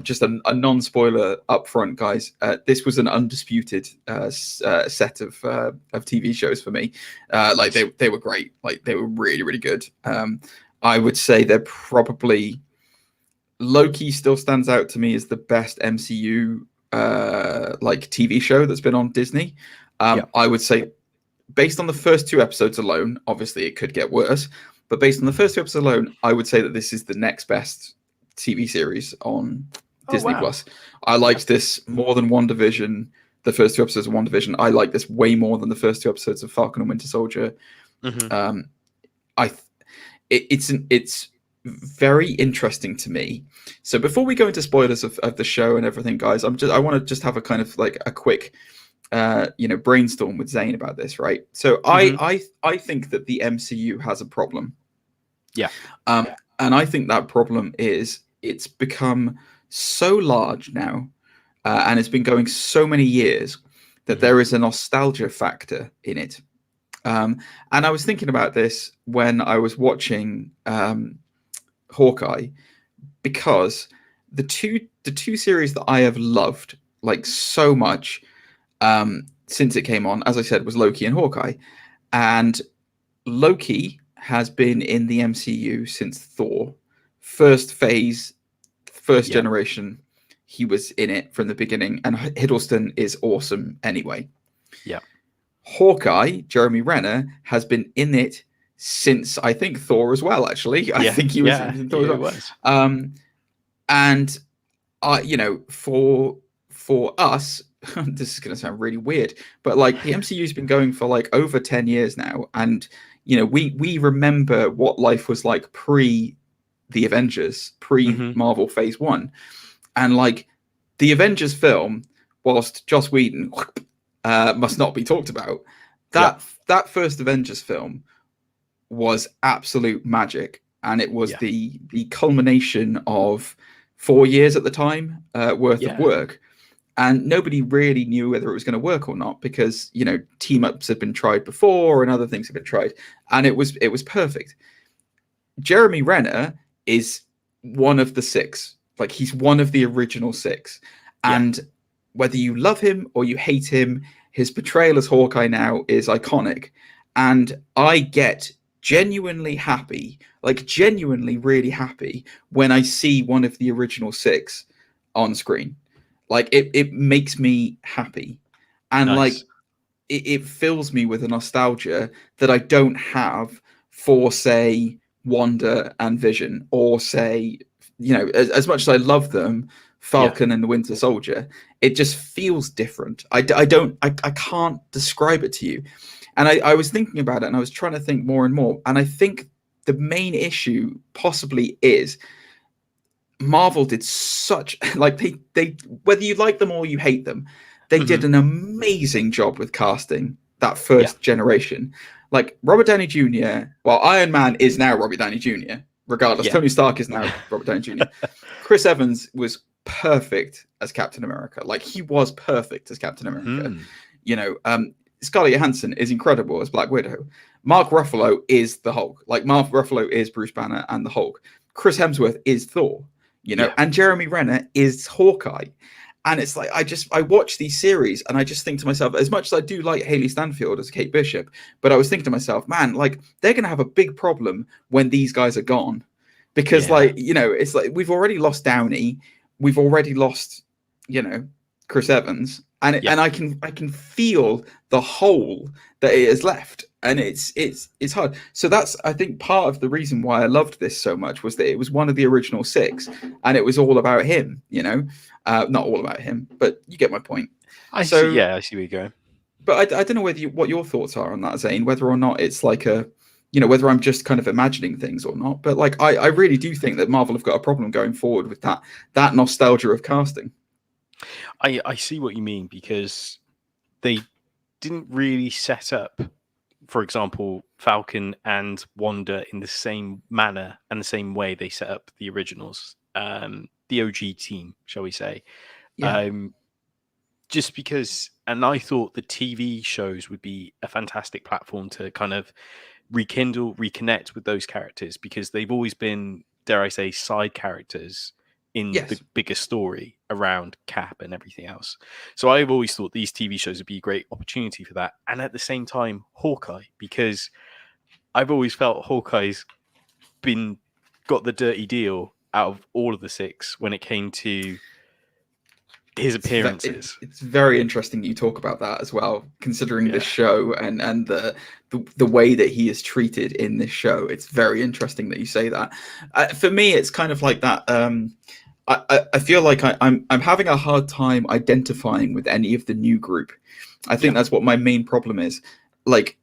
[SPEAKER 2] just a non-spoiler up front, guys. This was an undisputed set of TV shows for me. Like they were great. Like they were really, really good. I would say they're probably, Loki still stands out to me as the best MCU like TV show that's been on Disney. I would say, based on the first 2 episodes alone, obviously it could get worse, but based on the first 2 episodes alone, I would say that this is the next best TV series on Disney Plus. I liked this more than WandaVision. The first 2 episodes of WandaVision, I like this way more than the first 2 episodes of Falcon and Winter Soldier. It's very interesting to me. So before we go into spoilers of the show and everything, guys, I want to just have a kind of like a quick brainstorm with Zane about this, right? So I think that the MCU has a problem. And I think that problem is it's become so large now, and it's been going so many years that there is a nostalgia factor in it. And I was thinking about this when I was watching Hawkeye, because the two series that I have loved like so much since it came on, as I said, was Loki and Hawkeye. And Loki has been in the MCU since Thor. First phase, first generation, he was in it from the beginning, and Hiddleston is awesome anyway. Hawkeye, Jeremy Renner, has been in it since, I think, Thor as well, actually. I think he was in Thor as well. And for us, this is going to sound really weird, but like the MCU's been going for like over 10 years now, and we remember what life was like pre the Avengers, pre Marvel Phase 1, and like the Avengers film, whilst Joss Whedon must not be talked about, that first Avengers film was absolute magic, and it was
[SPEAKER 1] Yeah.
[SPEAKER 2] the culmination of 4 years at the time worth of work. And nobody really knew whether it was going to work or not, because, you know, team ups had been tried before and other things had been tried, and it was perfect. Jeremy Renner is one of the six. Like, he's one of the original six. And whether you love him or you hate him, his portrayal as Hawkeye now is iconic. And I get genuinely happy, like genuinely really happy, when I see one of the original six on screen. Like, it makes me happy. And like, it fills me with a nostalgia that I don't have for, say, Wanda and Vision, or say, you know, as much as I love them, Falcon and the Winter Soldier. It just feels different. I can't describe it to you. And I was thinking about it, and I was trying to think more and more. And I think the main issue possibly is Marvel did such, like, they whether you like them or you hate them, they did an amazing job with casting that first generation. Like, Robert Downey Jr., well, Iron Man is now Robert Downey Jr., regardless. Tony Stark is now Robert Downey Jr. Chris Evans was perfect as Captain America. Like, he was perfect as Captain America. You know, Scarlett Johansson is incredible as Black Widow. Mark Ruffalo is the Hulk. Like, Mark Ruffalo is Bruce Banner and the Hulk. Chris Hemsworth is Thor, you know, and Jeremy Renner is Hawkeye. And it's like, I watch these series and I just think to myself, as much as I do like Haley Stanfield as Kate Bishop, but I was thinking to myself, man, like, they're going to have a big problem when these guys are gone. Because, like, you know, it's like, we've already lost Downey. We've already lost, you know, Chris Evans. And and I can feel the hole that it has left. And it's hard. So that's, I think, part of the reason why I loved this so much, was that it was one of the original six, and it was all about him, you know. Not all about him, but you get my point.
[SPEAKER 1] I see where you're going.
[SPEAKER 2] But I don't know what your thoughts are on that, Zane, whether or not it's like a, you know, whether I'm just kind of imagining things or not. But like, I really do think that Marvel have got a problem going forward with that nostalgia of casting.
[SPEAKER 1] I see what you mean, because they didn't really set up, for example, Falcon and Wanda in the same manner and the same way they set up the originals, the OG team, shall we say. Just because, and I thought the TV shows would be a fantastic platform to kind of reconnect with those characters, because they've always been, dare I say, side characters in the bigger story around Cap and everything else. So I've always thought these TV shows would be a great opportunity for that. And at the same time, Hawkeye, because I've always felt Hawkeye's got the dirty deal out of all of the six when it came to his appearances.
[SPEAKER 2] It's very interesting you talk about that as well, considering this show and the way that he is treated in this show. It's very interesting that you say that. For me, it's kind of like that. I feel like I'm having a hard time identifying with any of the new group. I think that's what my main problem is. Like,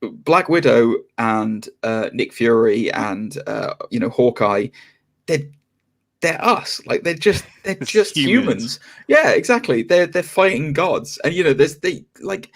[SPEAKER 2] Black Widow and Nick Fury and you know, Hawkeye, they're us. Like, they're just humans. Yeah, exactly. They're fighting gods, and you know, like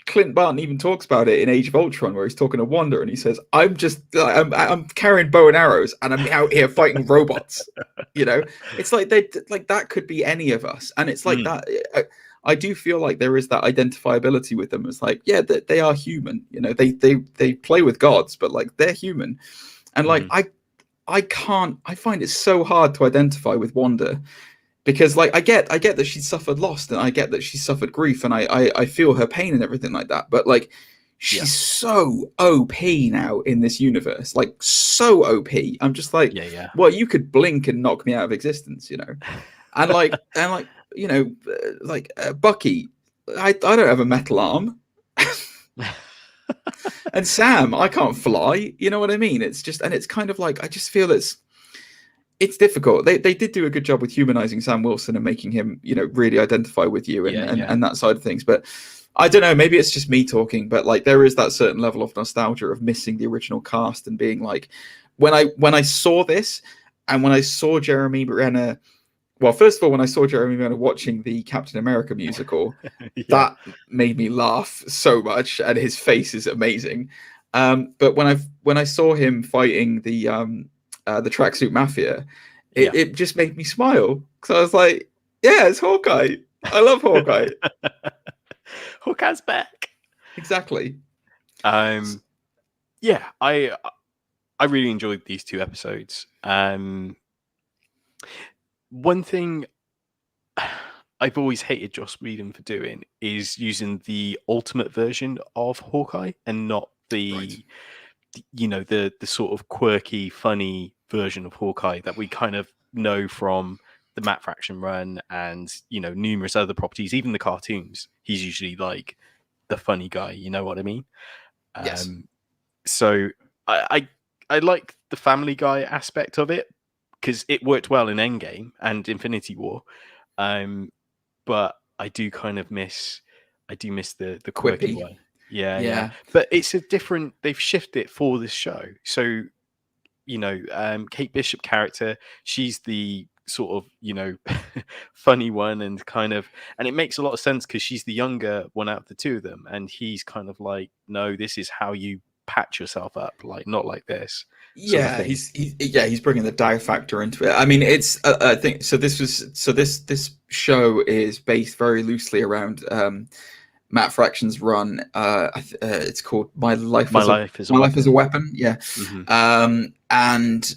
[SPEAKER 2] Clint Barton even talks about it in Age of Ultron, where he's talking to Wanda, and he says, "I'm I'm carrying bow and arrows, and I'm out here fighting robots." You know, it's like that could be any of us, and it's like that. I do feel like there is that identifiability with them. It's like, yeah, they are human. You know, they play with gods, but like, they're human, and like I find it so hard to identify with Wanda, because like I get that she suffered loss, and I get that she suffered grief, and I feel her pain and everything like that. But like, she's so OP now in this universe, like so OP. I'm just like, well, you could blink and knock me out of existence, you know. And like you know, like Bucky, I don't have a metal arm. And Sam, I can't fly. You know what I mean? It's just, and it's kind of like, I just feel it's difficult. They did do a good job with humanizing Sam Wilson and making him, you know, really identify with you and that side of things. But I don't know, maybe it's just me talking, but like, there is that certain level of nostalgia of missing the original cast and being like, when I saw this, and when I saw Jeremy Renner, well, first of all, when I saw Jeremy Renner watching the Captain America musical, that made me laugh so much, and his face is amazing. But when I saw him fighting the tracksuit mafia, it just made me smile because I was like, yeah, it's Hawkeye. I love Hawkeye.
[SPEAKER 1] Hawkeye's back.
[SPEAKER 2] Exactly.
[SPEAKER 1] Yeah, I really enjoyed these 2 episodes. One thing I've always hated Joss Whedon for doing is using the ultimate version of Hawkeye and not the the sort of quirky, funny version of Hawkeye that we kind of know from the Matt Fraction run and numerous other properties, even the cartoons. He's usually like the funny guy, you know what I mean?
[SPEAKER 2] Yes.
[SPEAKER 1] So I like the Family Guy aspect of it because it worked well in Endgame and Infinity War. But I do kind of miss the quirky
[SPEAKER 2] Quippy.
[SPEAKER 1] one. Yeah. But it's a different. They've shifted it for this show. So Kate Bishop character, she's the sort of funny one and it makes a lot of sense because she's the younger one out of the 2 of them, and he's kind of like, no, this is how you patch yourself up, like not like this.
[SPEAKER 2] Yeah, he's bringing the dye factor into it. I mean, it's I think so. This show is based very loosely around Matt Fraction's run. It's called My Life as a Weapon. Yeah.
[SPEAKER 1] Mm-hmm.
[SPEAKER 2] And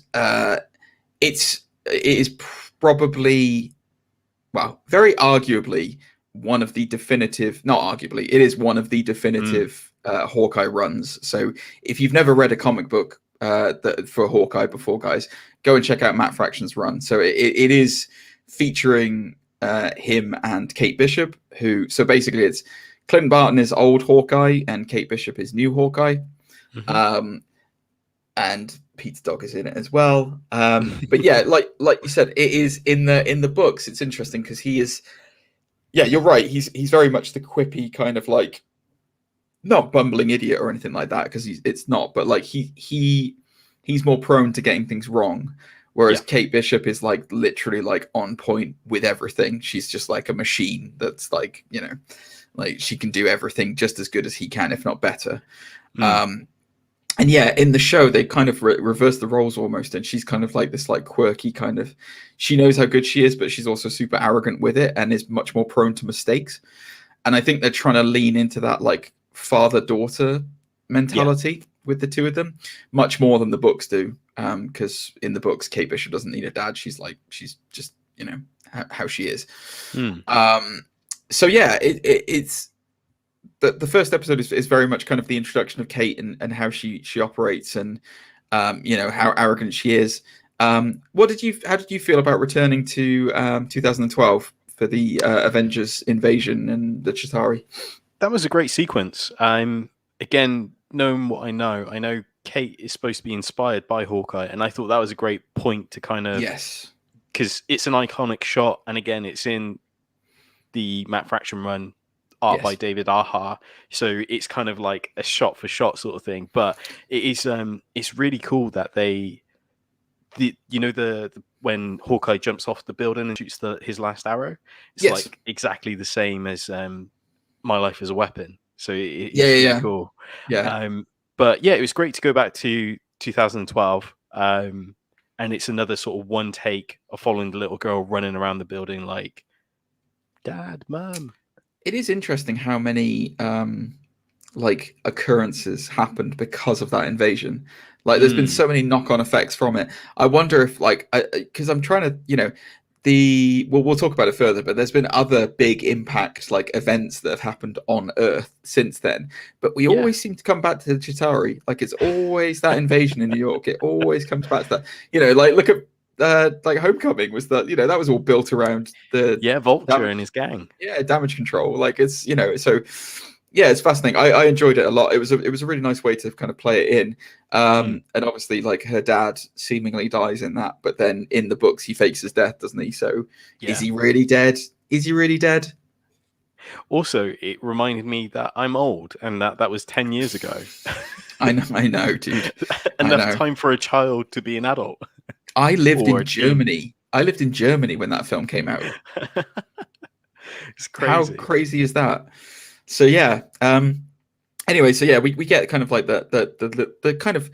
[SPEAKER 2] it is probably, well, very arguably one of the definitive, not arguably, it is one of the definitive Hawkeye runs. So if you've never read a comic book for Hawkeye before, guys, go and check out Matt Fraction's run. So it is featuring him and Kate Bishop, so basically it's Clint Barton is old Hawkeye and Kate Bishop is new Hawkeye. Mm-hmm. And Pete's dog is in it as well. But yeah, like you said, it is in the books. It's interesting because he is. Yeah, you're right. He's very much the quippy kind of like, not bumbling idiot or anything like that, because it's not. But like he's more prone to getting things wrong, whereas Kate Bishop is like literally like on point with everything. She's just like a machine that's like like she can do everything just as good as he can, if not better. And yeah, in the show, they kind of reverse the roles almost. And she's kind of like this like quirky kind of, she knows how good she is, but she's also super arrogant with it and is much more prone to mistakes. And I think they're trying to lean into that like father-daughter mentality with the 2 of them, much more than the books do. Because in the books, Kate Bishop doesn't need a dad. She's just, how she is. So yeah, it's, the first episode is very much kind of the introduction of Kate and how she operates and how arrogant she is. How did you feel about returning to 2012 for the Avengers invasion and the Chitauri?
[SPEAKER 1] That was a great sequence. Again, knowing what I know Kate is supposed to be inspired by Hawkeye, and I thought that was a great point to kind of, because it's an iconic shot, and again, it's in the Matt Fraction run. Art by David Aha, so it's kind of like a shot for shot sort of thing. But it is it's really cool that when Hawkeye jumps off the building and shoots his last arrow, it's like exactly the same as My Life as a Weapon. So it's really cool. But yeah, it was great to go back to 2012, and it's another sort of one take of following the little girl running around the building like, Dad, Mum.
[SPEAKER 2] It is interesting how many like occurrences happened because of that invasion. Like there's been so many knock-on effects from it. I wonder if like, because I'm trying to, we'll talk about it further, but there's been other big impact like events that have happened on Earth since then. But we always seem to come back to the Chitauri. Like it's always that invasion in New York. It always comes back to that. Like look at like Homecoming was that that was all built around the
[SPEAKER 1] Vulture and his gang.
[SPEAKER 2] Damage control. Like it's so it's fascinating. I enjoyed it a lot. It was a really nice way to kind of play it in. And obviously like her dad seemingly dies in that, but then in the books he fakes his death, doesn't he? So is he really dead? Is he really dead?
[SPEAKER 1] Also, it reminded me that I'm old and that was 10 years ago.
[SPEAKER 2] I know, dude.
[SPEAKER 1] Enough time for a child to be an adult.
[SPEAKER 2] I lived in Germany. I lived in Germany when that film came out. It's crazy. How crazy is that? So yeah. And anyway, so yeah, we get kind of like the kind of,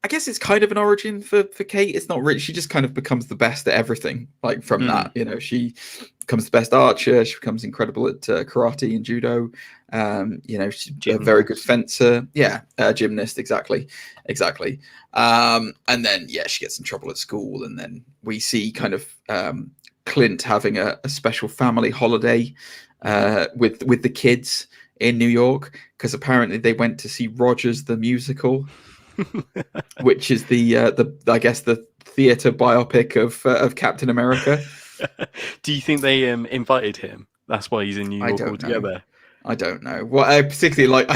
[SPEAKER 2] I guess it's kind of an origin for Kate. It's not really. She just kind of becomes the best at everything. Like from that, you know, she becomes the best archer. She becomes incredible at karate and judo. You know, she's a very good fencer. Yeah, gymnast. Exactly. And then she gets in trouble at school, and then we see kind of Clint having a special family holiday with the kids in New York, because apparently they went to see Rogers the musical. Which is the I guess the theatre biopic of Captain America.
[SPEAKER 1] Do you think they invited him? That's why he's in New York altogether.
[SPEAKER 2] I don't know. What I particularly like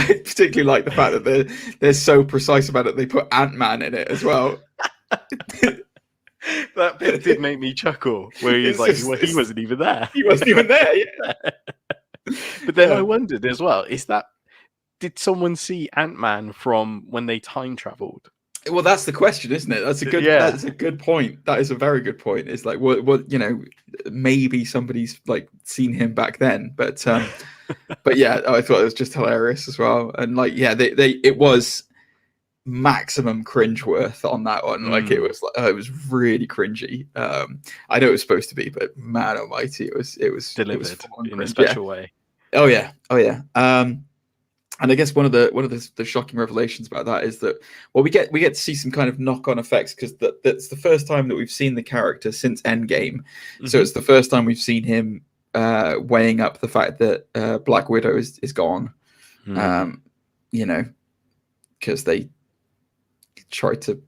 [SPEAKER 2] the fact that they're so precise about it. They put Ant-Man in it as well.
[SPEAKER 1] That bit did make me chuckle. Where he's like, he wasn't even there.
[SPEAKER 2] He wasn't even there. Yeah.
[SPEAKER 1] But then I wondered as well: did someone see Ant-Man from when they time traveled?
[SPEAKER 2] Well, that's the question, isn't it? That's a good point. That is a very good point. It's like, what you know, maybe somebody's like seen him back then, but yeah, I thought it was just hilarious as well. And like, yeah, it was maximum cringeworth on that one. Like it was really cringy. I know it was supposed to be, but man almighty, it was
[SPEAKER 1] delivered in a special way.
[SPEAKER 2] Oh yeah. And I guess one of the shocking revelations about that is that, well, we get to see some kind of knock-on effects, because that's the first time that we've seen the character since Endgame. Mm-hmm. So it's the first time we've seen him weighing up the fact that Black Widow is gone. Mm. You know, because they tried to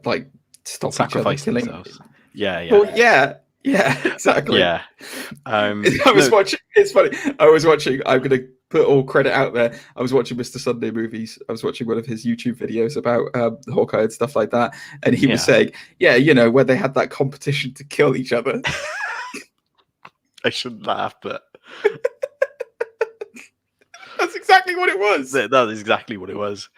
[SPEAKER 2] like stop
[SPEAKER 1] sacrifice
[SPEAKER 2] each other killing
[SPEAKER 1] themselves. Yeah.
[SPEAKER 2] Well, yeah, exactly.
[SPEAKER 1] Yeah.
[SPEAKER 2] I was watching. It's funny. I was watching. I'm gonna put all credit out there. I was watching Mr. Sunday Movies. I was watching one of his YouTube videos about Hawkeye and stuff like that, and he was saying, "Yeah, you know, where they had that competition to kill each other."
[SPEAKER 1] I shouldn't laugh, but
[SPEAKER 2] that's exactly what it was.
[SPEAKER 1] That is exactly what it was.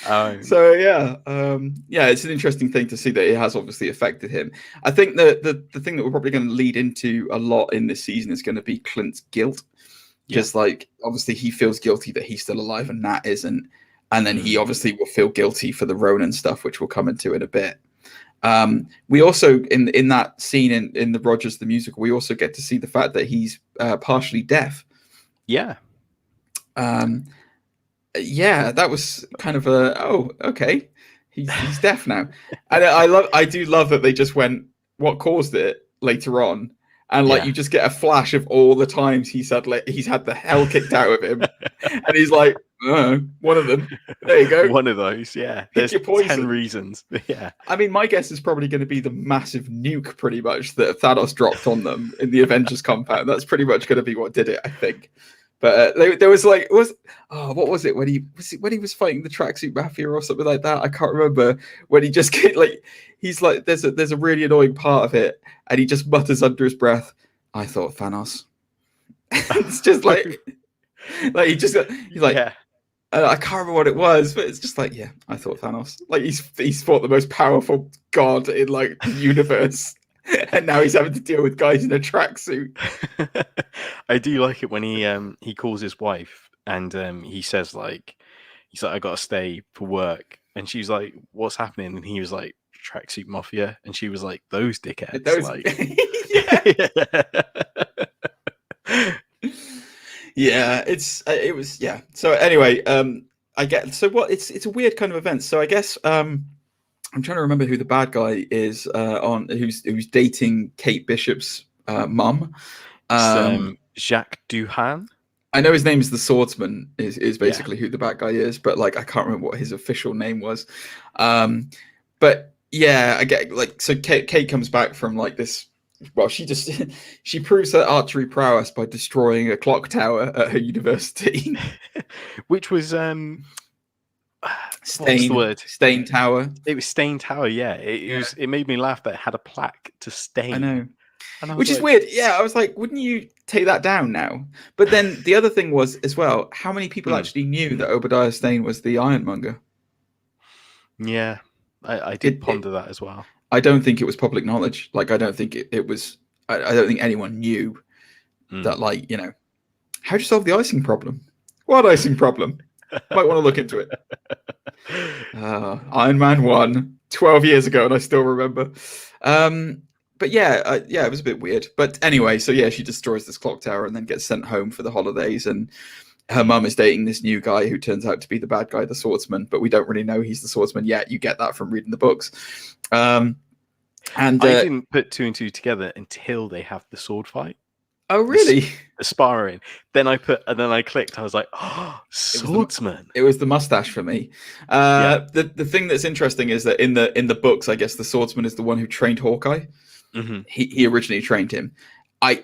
[SPEAKER 2] So it's an interesting thing to see that it has obviously affected him. I think the thing that we're probably going to lead into a lot in this season is going to be Clint's guilt. Just like, obviously he feels guilty that he's still alive and Nat isn't, and then he obviously will feel guilty for the Ronin stuff, which we'll come into in a bit. We also in that scene in the Rogers the musical, we also get to see the fact that he's partially deaf.
[SPEAKER 1] Yeah.
[SPEAKER 2] That was kind of okay, he's deaf now. And I do love that they just went, what caused it later on, and like you just get a flash of all the times he's had the hell kicked out of him, and he's like, one of them. There you go.
[SPEAKER 1] One of those, yeah. There's 10 reasons. Yeah.
[SPEAKER 2] I mean, my guess is probably going to be the massive nuke, pretty much, that Thanos dropped on them in the Avengers compound. That's pretty much going to be what did it, I think. But there was like, what was it when he was fighting the tracksuit mafia or something like that? I can't remember. When he just he's like, there's a really annoying part of it, and he just mutters under his breath, "I thought Thanos." It's just like he's like, I can't remember what it was, but it's just like, yeah, I thought Thanos. Like he's fought the most powerful god in like the universe. And now he's having to deal with guys in a tracksuit.
[SPEAKER 1] I do like it when he calls his wife, and he says he's like, I gotta stay for work, and she's like, what's happening? And he was like, tracksuit mafia, and she was like, those dickheads.
[SPEAKER 2] It was. So anyway, I get. So what? It's a weird kind of event. So I guess I'm trying to remember who the bad guy is who's dating Kate Bishop's mum.
[SPEAKER 1] Jacques Duhan.
[SPEAKER 2] I know his name is the Swordsman. Is basically who the bad guy is, but like I can't remember what his official name was. But yeah, I get so Kate comes back from like this. Well, she proves her archery prowess by destroying a clock tower at her university,
[SPEAKER 1] which was
[SPEAKER 2] Stain Tower.
[SPEAKER 1] It was Stain Tower. Yeah, it made me laugh that it had a plaque to Stain.
[SPEAKER 2] I know, which is weird. Yeah, I was like, wouldn't you take that down now? But then the other thing was as well, how many people actually knew that Obadiah Stane was the Ironmonger?
[SPEAKER 1] Yeah, I did ponder that as well.
[SPEAKER 2] I don't think it was public knowledge. Like, I don't think it was. I don't think anyone knew that. Like, you know, how'd you solve the icing problem? What icing problem? Might want to look into it. Iron Man 1, 12 years ago, and I still remember. But yeah, it was a bit weird. But anyway, so yeah, she destroys this clock tower and then gets sent home for the holidays. And her mum is dating this new guy who turns out to be the bad guy, the swordsman. But we don't really know he's the swordsman yet. You get that from reading the books. And
[SPEAKER 1] I didn't put two and two together until they have the sword fight.
[SPEAKER 2] Oh, really?
[SPEAKER 1] The sparring. Then I clicked. I was like, oh, swordsman.
[SPEAKER 2] It was the mustache for me. The thing that's interesting is that in the books, I guess the swordsman is the one who trained Hawkeye.
[SPEAKER 1] Mm-hmm.
[SPEAKER 2] He originally trained him. I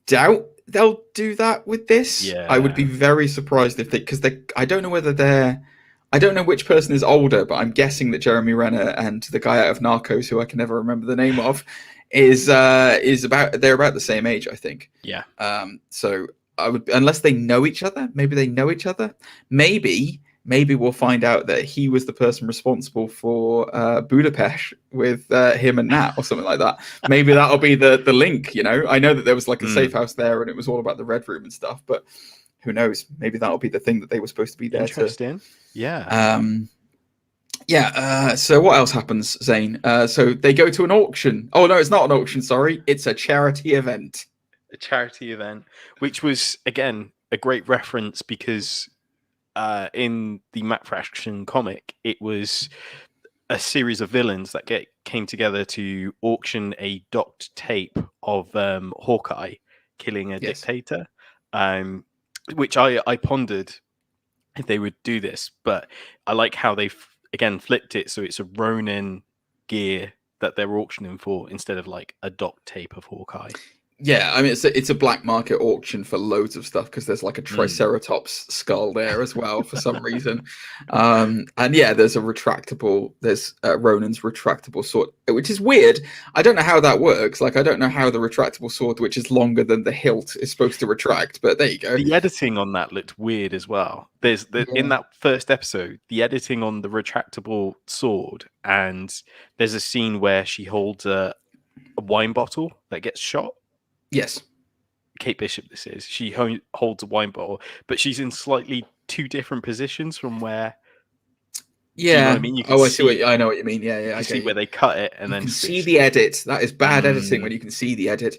[SPEAKER 2] doubt they'll do that with this.
[SPEAKER 1] Yeah.
[SPEAKER 2] I would be very surprised if I don't know I don't know which person is older, but I'm guessing that Jeremy Renner and the guy out of Narcos, who I can never remember the name of, they're about the same age, I think.
[SPEAKER 1] Yeah.
[SPEAKER 2] So I would, unless they know each other, maybe they know each other. Maybe we'll find out that he was the person responsible for Budapest with him and Nat or something like that. Maybe that'll be the link, you know? I know that there was like a safe house there and it was all about the Red Room and stuff, but who knows? Maybe that'll be the thing that they were supposed to be there.
[SPEAKER 1] Interesting. Yeah.
[SPEAKER 2] So what else happens, Zane? So they go to an auction. Oh, no, it's not an auction, sorry. It's a charity event.
[SPEAKER 1] A charity event, which was, again, a great reference because in the Matt Fraction comic, it was a series of villains that came together to auction a docked tape of Hawkeye killing a dictator, which I pondered if they would do this, but I like how they again flipped it so it's a Ronin gear that they're auctioning for instead of like a docked tape of Hawkeye.
[SPEAKER 2] Yeah, I mean it's a black market auction for loads of stuff because there's like a Triceratops skull there as well for some reason, and yeah, there's Ronin's retractable sword, which is weird. I don't know how that works. Like I don't know how the retractable sword, which is longer than the hilt, is supposed to retract. But there you go.
[SPEAKER 1] The editing on that looked weird as well. In that first episode, the editing on the retractable sword, and there's a scene where she holds a wine bottle that gets shot.
[SPEAKER 2] Yes.
[SPEAKER 1] Kate Bishop, this is. She holds a wine bottle, but she's in slightly two different positions from where.
[SPEAKER 2] Yeah.
[SPEAKER 1] You know what I mean? You can
[SPEAKER 2] I know what you mean. Yeah.
[SPEAKER 1] I see where they cut it and then
[SPEAKER 2] you can see the edit. That is bad editing when you can see the edit.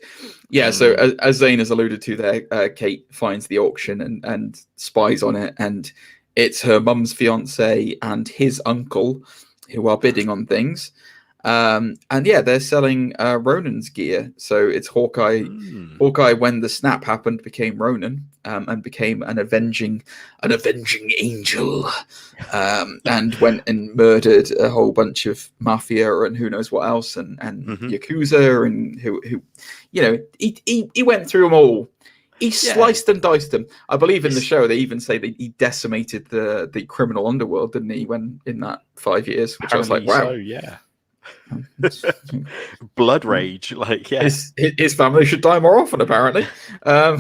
[SPEAKER 2] Yeah. So as Zane has alluded to there, Kate finds the auction and spies on it, and it's her mum's fiance and his uncle who are bidding on things. And yeah, they're selling Ronin's gear. So it's Hawkeye. Hawkeye, when the snap happened, became Ronin and became an avenging angel, and went and murdered a whole bunch of mafia and who knows what else, and Yakuza, and who you know, he went through them all. He sliced and diced them. I believe in the show they even say that he decimated the criminal underworld, didn't he? When in that 5 years, which I was like, wow,
[SPEAKER 1] so, yeah. Blood rage, like
[SPEAKER 2] his family should die more often, apparently.
[SPEAKER 1] Wow.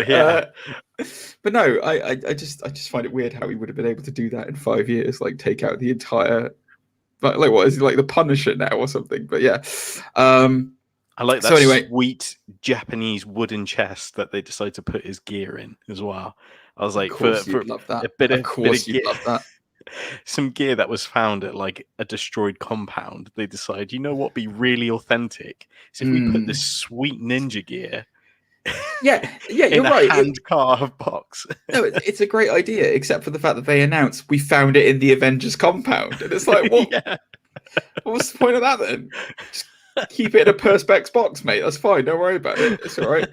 [SPEAKER 1] Yeah.
[SPEAKER 2] But no, I just find it weird how he would have been able to do that in 5 years, like take out the entire, like what is he, like the Punisher now or something? But yeah.
[SPEAKER 1] I like that sweet Japanese wooden chest that they decided to put his gear in as well. I was like, for
[SPEAKER 2] love that.
[SPEAKER 1] A bit of
[SPEAKER 2] you'd love that.
[SPEAKER 1] Some gear that was found at like a destroyed compound, they decided, you know what, be really authentic. So if we put this sweet ninja gear,
[SPEAKER 2] yeah, you're
[SPEAKER 1] in
[SPEAKER 2] right.
[SPEAKER 1] A hand-carved box.
[SPEAKER 2] No, it's a great idea, except for the fact that they announced we found it in the Avengers compound, and it's like, what? What's the point of that then? Just keep it in a Perspex box, mate. That's fine. Don't worry about it. It's all right.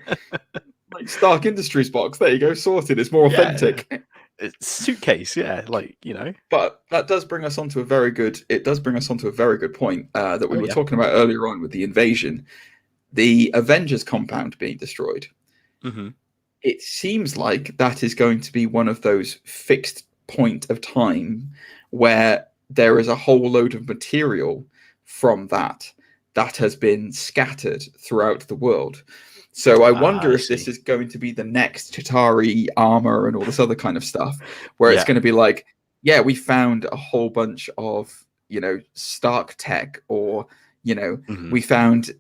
[SPEAKER 2] Like Stark Industries box. There you go. Sorted. It's more authentic.
[SPEAKER 1] Yeah. It's suitcase, like, you know.
[SPEAKER 2] But that does bring us onto a very good point that we were talking about earlier on with the invasion, the Avengers compound being destroyed. It seems like that is going to be one of those fixed point of time where there is a whole load of material from that has been scattered throughout the world. So I wonder if this is going to be the next Chitauri armor and all this other kind of stuff, where it's going to be like, yeah, we found a whole bunch of, you know, Stark tech, or, you know, we found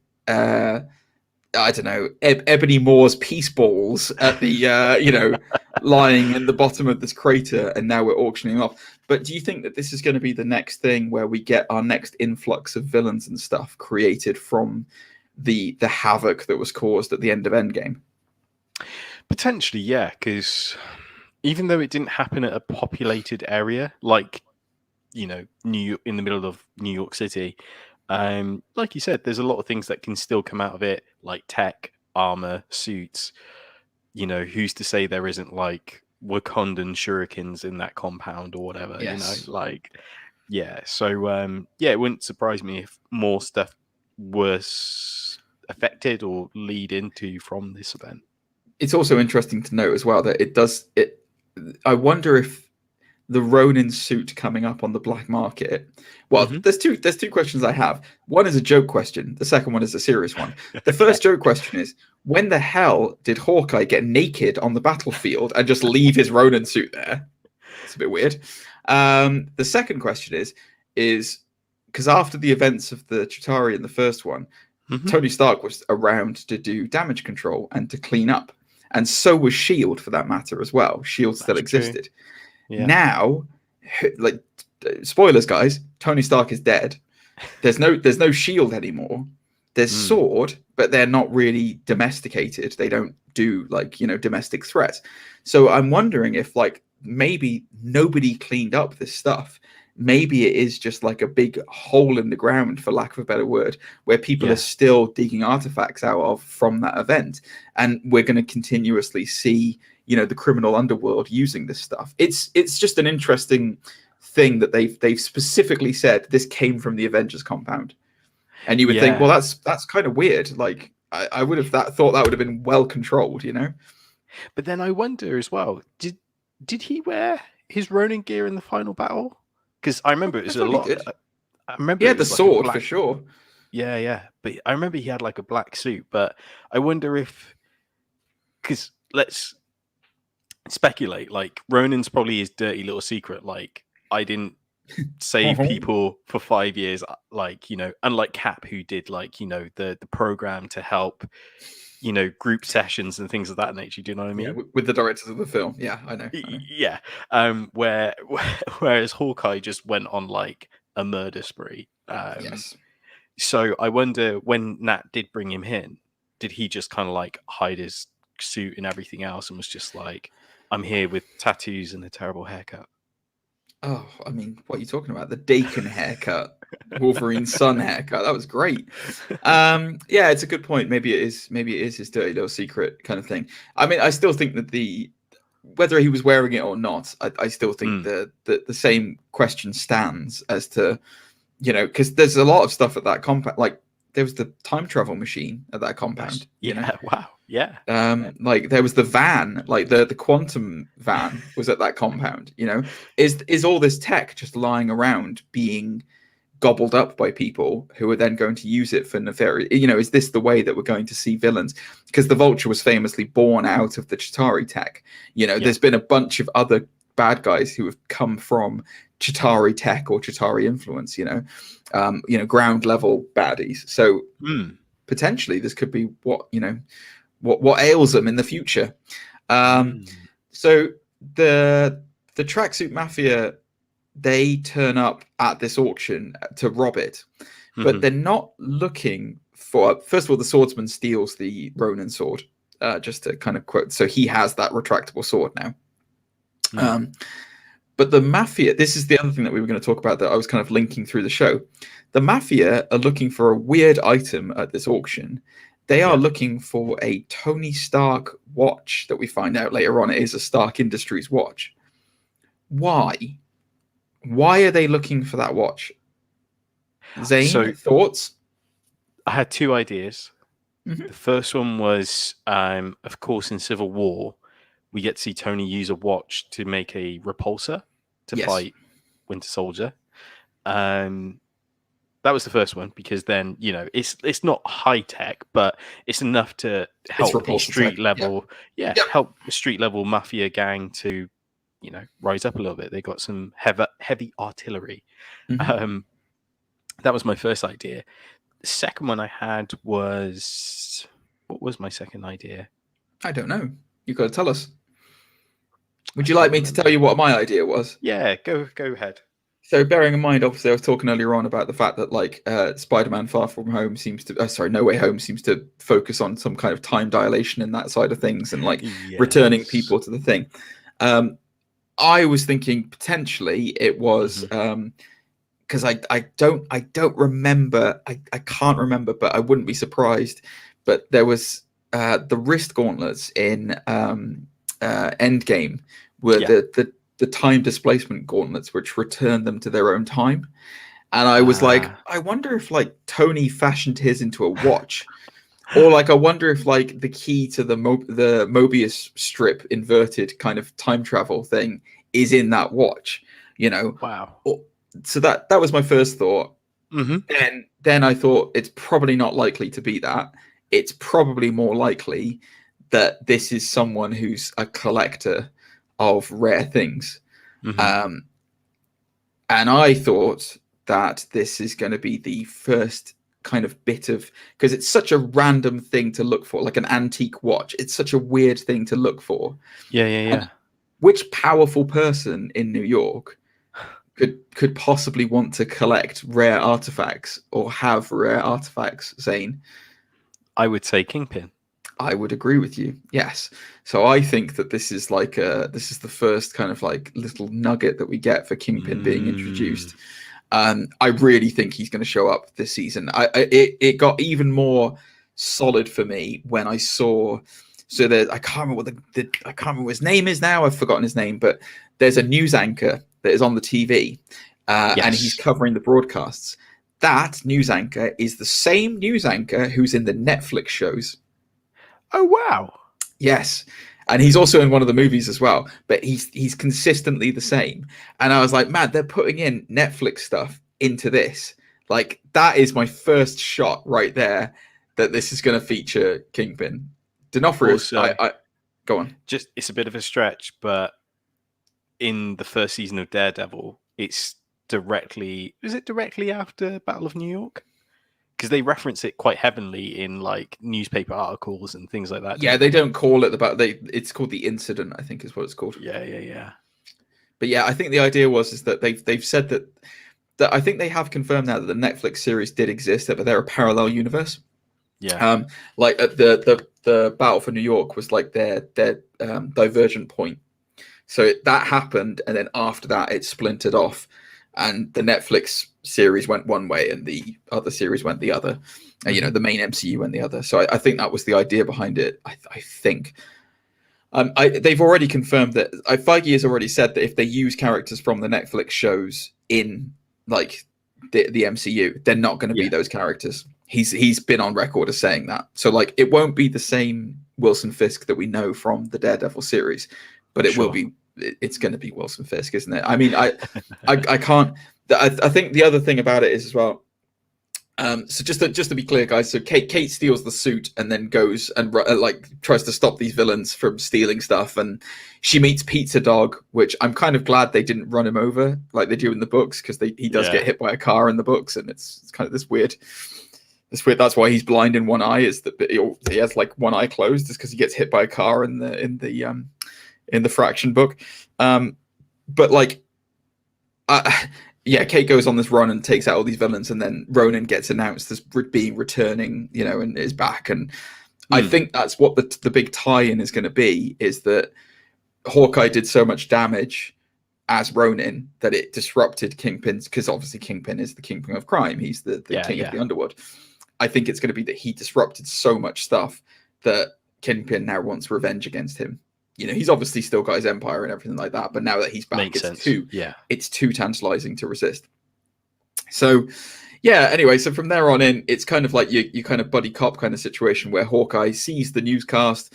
[SPEAKER 2] I don't know, Ebony Moore's peace balls at the lying in the bottom of this crater, and now we're auctioning off. But do you think that this is going to be the next thing where we get our next influx of villains and stuff created from the havoc that was caused at the end of Endgame?
[SPEAKER 1] Potentially, yeah, because even though it didn't happen at a populated area, like, New York, in the middle of New York City, like you said, there's a lot of things that can still come out of it, like tech, armor, suits. Who's to say there isn't like Wakandan shurikens in that compound or whatever?
[SPEAKER 2] Yes.
[SPEAKER 1] Yeah. So it wouldn't surprise me if more stuff was affected or lead into from this event.
[SPEAKER 2] It's also interesting to note as well that I wonder if the Ronin suit coming up on the black market. Well, there's two questions I have. One is a joke question. The second one is a serious one. The first joke question is, when the hell did Hawkeye get naked on the battlefield and just leave his Ronin suit there? It's a bit weird. The second question is because after the events of the Chitauri in the first one, Tony Stark was around to do damage control and to clean up. And so was S.H.I.E.L.D. for that matter as well. S.H.I.E.L.D. still existed. Yeah. Now, like, spoilers, guys, Tony Stark is dead. There's no shield anymore. There's sword, but they're not really domesticated. They don't do domestic threats. So I'm wondering if maybe nobody cleaned up this stuff. Maybe it is just like a big hole in the ground, for lack of a better word, where people are still digging artifacts out of from that event, and we're going to continuously see the criminal underworld using this stuff. It's just an interesting thing that they've specifically said this came from the Avengers compound, and you would think, well, that's kind of weird. Like I would have thought that would have been well controlled,
[SPEAKER 1] But then I wonder as well, did he wear his Ronin gear in the final battle? Because I remember it was a lot. I remember
[SPEAKER 2] he had the sword for sure.
[SPEAKER 1] Yeah, but I remember he had like a black suit. But I wonder if, because let's speculate, like Ronin's probably his dirty little secret. Like, I didn't save people for 5 years, unlike Cap, who did the program to help group sessions and things of that nature. Do you know what I mean?
[SPEAKER 2] Yeah, with the directors of the film. Yeah, I know.
[SPEAKER 1] Yeah. Whereas Hawkeye just went on like a murder spree.
[SPEAKER 2] Yes.
[SPEAKER 1] So I wonder, when Nat did bring him in, did he just kind of like hide his suit and everything else and was just like, I'm here with tattoos and a terrible haircut?
[SPEAKER 2] Oh, I mean, what are you talking about? The Dakin haircut, Wolverine's son haircut. That was great. Yeah, it's a good point. Maybe it is his dirty little secret kind of thing. I mean, I still think that whether he was wearing it or not, I still think the same question stands as to, because there's a lot of stuff at that compound. Like, there was the time travel machine at that compound.
[SPEAKER 1] Wow. Yeah.
[SPEAKER 2] Like there was the van, like the quantum van was at that compound. Is all this tech just lying around being gobbled up by people who are then going to use it for nefarious? Is this the way that we're going to see villains? Because the Vulture was famously born out of the Chitauri tech. There's been a bunch of other bad guys who have come from Chitauri tech or Chitauri influence. Ground level baddies. So potentially this could be what ails them in the future. So the tracksuit mafia, they turn up at this auction to rob it, but they're not looking for. First of all, the swordsman steals the Ronin sword, just to kind of quote. So he has that retractable sword now. But the mafia, this is the other thing that we were going to talk about that I was kind of linking through the show. The mafia are looking for a weird item at this auction. They are looking for a Tony Stark watch that we find out later on. It is a Stark Industries watch. Why? Why are they looking for that watch? Zane, thoughts?
[SPEAKER 1] I had two ideas. The first one was, of course, in Civil War, we get to see Tony use a watch to make a repulsor to fight Winter Soldier. That was the first one, because then, it's not high tech, but it's enough to help the street level, help the street level mafia gang to, rise up a little bit. They got some heavy artillery. That was my first idea. The second one I had was, What was my second idea?
[SPEAKER 2] I don't know. You've got to tell us. Would you like me to tell you what my idea was?
[SPEAKER 1] Yeah, go ahead.
[SPEAKER 2] So, bearing in mind, obviously, I was talking earlier on about the fact that, like, Spider-Man: Far From Home seems to, No Way Home seems to focus on some kind of time dilation in that side of things, and like returning people to the thing. I was thinking potentially it was because I don't remember, I can't remember, but I wouldn't be surprised. But there was the wrist gauntlets in Endgame were the time displacement gauntlets, which return them to their own time. And I was like, I wonder if like Tony fashioned his into a watch, or like I wonder if like the key to the Mobius strip inverted kind of time travel thing is in that watch, you know?
[SPEAKER 1] Wow.
[SPEAKER 2] So that was my first thought.
[SPEAKER 1] Mm-hmm.
[SPEAKER 2] Then I thought it's probably not likely to be that. It's probably more likely that this is someone who's a collector of rare things. And I thought that this is going to be the first kind of bit of, because it's such a random thing to look for, like an antique watch. It's such a weird thing to look for.
[SPEAKER 1] Yeah.
[SPEAKER 2] And which powerful person in New York could possibly want to collect rare artifacts or have rare artifacts, Zane?
[SPEAKER 1] I would say Kingpin.
[SPEAKER 2] I would agree with you. Yes. So I think that this is like this is the first kind of like little nugget that we get for Kingpin being introduced. I really think he's going to show up this season. It got even more solid for me when I saw. So I can't remember I can't remember what his name is now. I've forgotten his name, but there's a news anchor that is on the TV, and he's covering the broadcasts. That news anchor is the same news anchor who's in the Netflix shows.
[SPEAKER 1] Oh wow!
[SPEAKER 2] Yes, and he's also in one of the movies as well. But he's consistently the same. And I was like, man, they're putting in Netflix stuff into this. Like that is my first shot right there that this is going to feature Kingpin. D'Onofrio's. Go on.
[SPEAKER 1] Just it's a bit of a stretch, but in the first season of Daredevil, is it directly after Battle of New York? Because they reference it quite heavily in like newspaper articles and things like that.
[SPEAKER 2] Yeah, they don't call it it's called the incident, I think is what it's called.
[SPEAKER 1] Yeah.
[SPEAKER 2] But yeah, I think the idea is that they've said that I think they have confirmed now that the Netflix series did exist, but they're a parallel universe.
[SPEAKER 1] Yeah.
[SPEAKER 2] Like the Battle for New York was like their divergent point. So that happened, and then after that, it splintered off, and the Netflix series went one way, and the other series went the other. And, you know, the main MCU went the other. So I think that was the idea behind it. I think. They've already confirmed that. Feige has already said that if they use characters from the Netflix shows in like the MCU, they're not going to be those characters. He's been on record as saying that. So like, it won't be the same Wilson Fisk that we know from the Daredevil series, but it will be. It's going to be Wilson Fisk, isn't it? I mean, I can't. I think the other thing about it is as well. So just to be clear, guys. So Kate steals the suit and then goes and like tries to stop these villains from stealing stuff, and she meets Pizza Dog, which I'm kind of glad they didn't run him over like they do in the books, because he does get hit by a car in the books, and it's kind of this weird. That's why he's blind in one eye. Is that he has like one eye closed? Is because he gets hit by a car in the Fraction book. But like, Kate goes on this run and takes out all these villains, and then Ronan gets announced as being returning, you know, and is back. And I think that's what the big tie-in is going to be, is that Hawkeye did so much damage as Ronin that it disrupted Kingpin's, because obviously Kingpin is the kingpin of crime. He's the king of the underworld. I think it's going to be that he disrupted so much stuff that Kingpin now wants revenge against him. You know, he's obviously still got his empire and everything like that, but now that he's back, it's too tantalizing to resist. So, yeah, anyway, so from there on in, it's kind of like you kind of buddy cop kind of situation where Hawkeye sees the newscast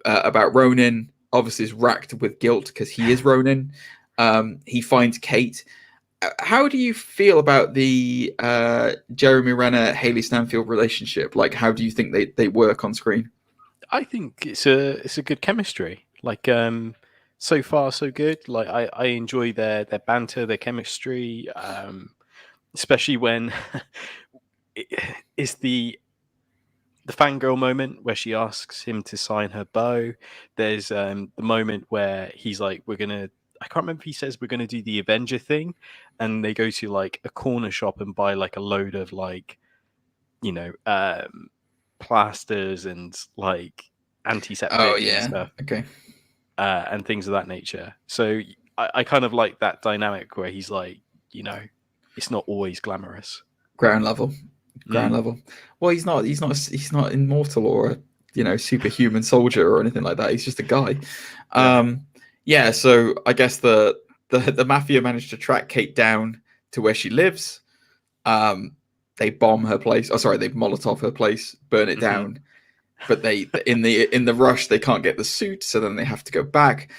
[SPEAKER 2] about Ronin, obviously is racked with guilt because he is Ronin. He finds Kate. How do you feel about the Jeremy Renner, Haley Stanfield relationship? Like, how do you think they work on screen?
[SPEAKER 1] I think it's a good chemistry. Like, so far so good. Like, I enjoy their banter, their chemistry, especially when the fangirl moment where she asks him to sign her bow. There's the moment where he's like, "We're gonna." I can't remember if he says we're gonna do the Avenger thing, and they go to like a corner shop and buy like a load of like, plasters and like antiseptic and stuff.
[SPEAKER 2] Okay.
[SPEAKER 1] And things of that nature. So I kind of like that dynamic where he's like, it's not always glamorous.
[SPEAKER 2] Ground level. Well, he's not immortal or a superhuman soldier or anything like that. He's just a guy. So I guess the mafia managed to track Kate down to where she lives. They bomb her place. Oh, sorry, they Molotov her place, burn it down. But they in the rush they can't get the suit, so then they have to go back.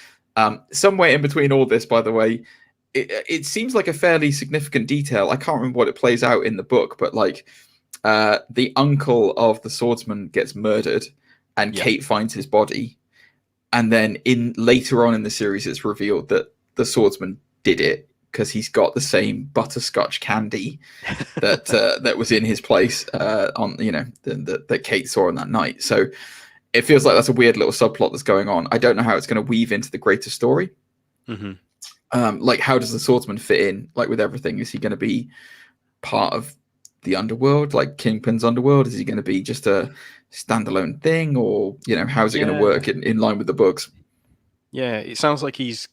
[SPEAKER 2] Somewhere in between all this, by the way, it seems like a fairly significant detail. I can't remember what it plays out in the book, but like the uncle of the swordsman gets murdered, and Kate finds his body, and then later on in the series, it's revealed that the swordsman did it because he's got the same butterscotch candy that was in his place that Kate saw on that night. So it feels like that's a weird little subplot that's going on. I don't know how it's going to weave into the greater story. Like, how does the swordsman fit in? Like, with everything, is he going to be part of the underworld, like Kingpin's underworld? Is he going to be just a standalone thing, or how is it going to work in line with the books?
[SPEAKER 1] Yeah, it sounds like he's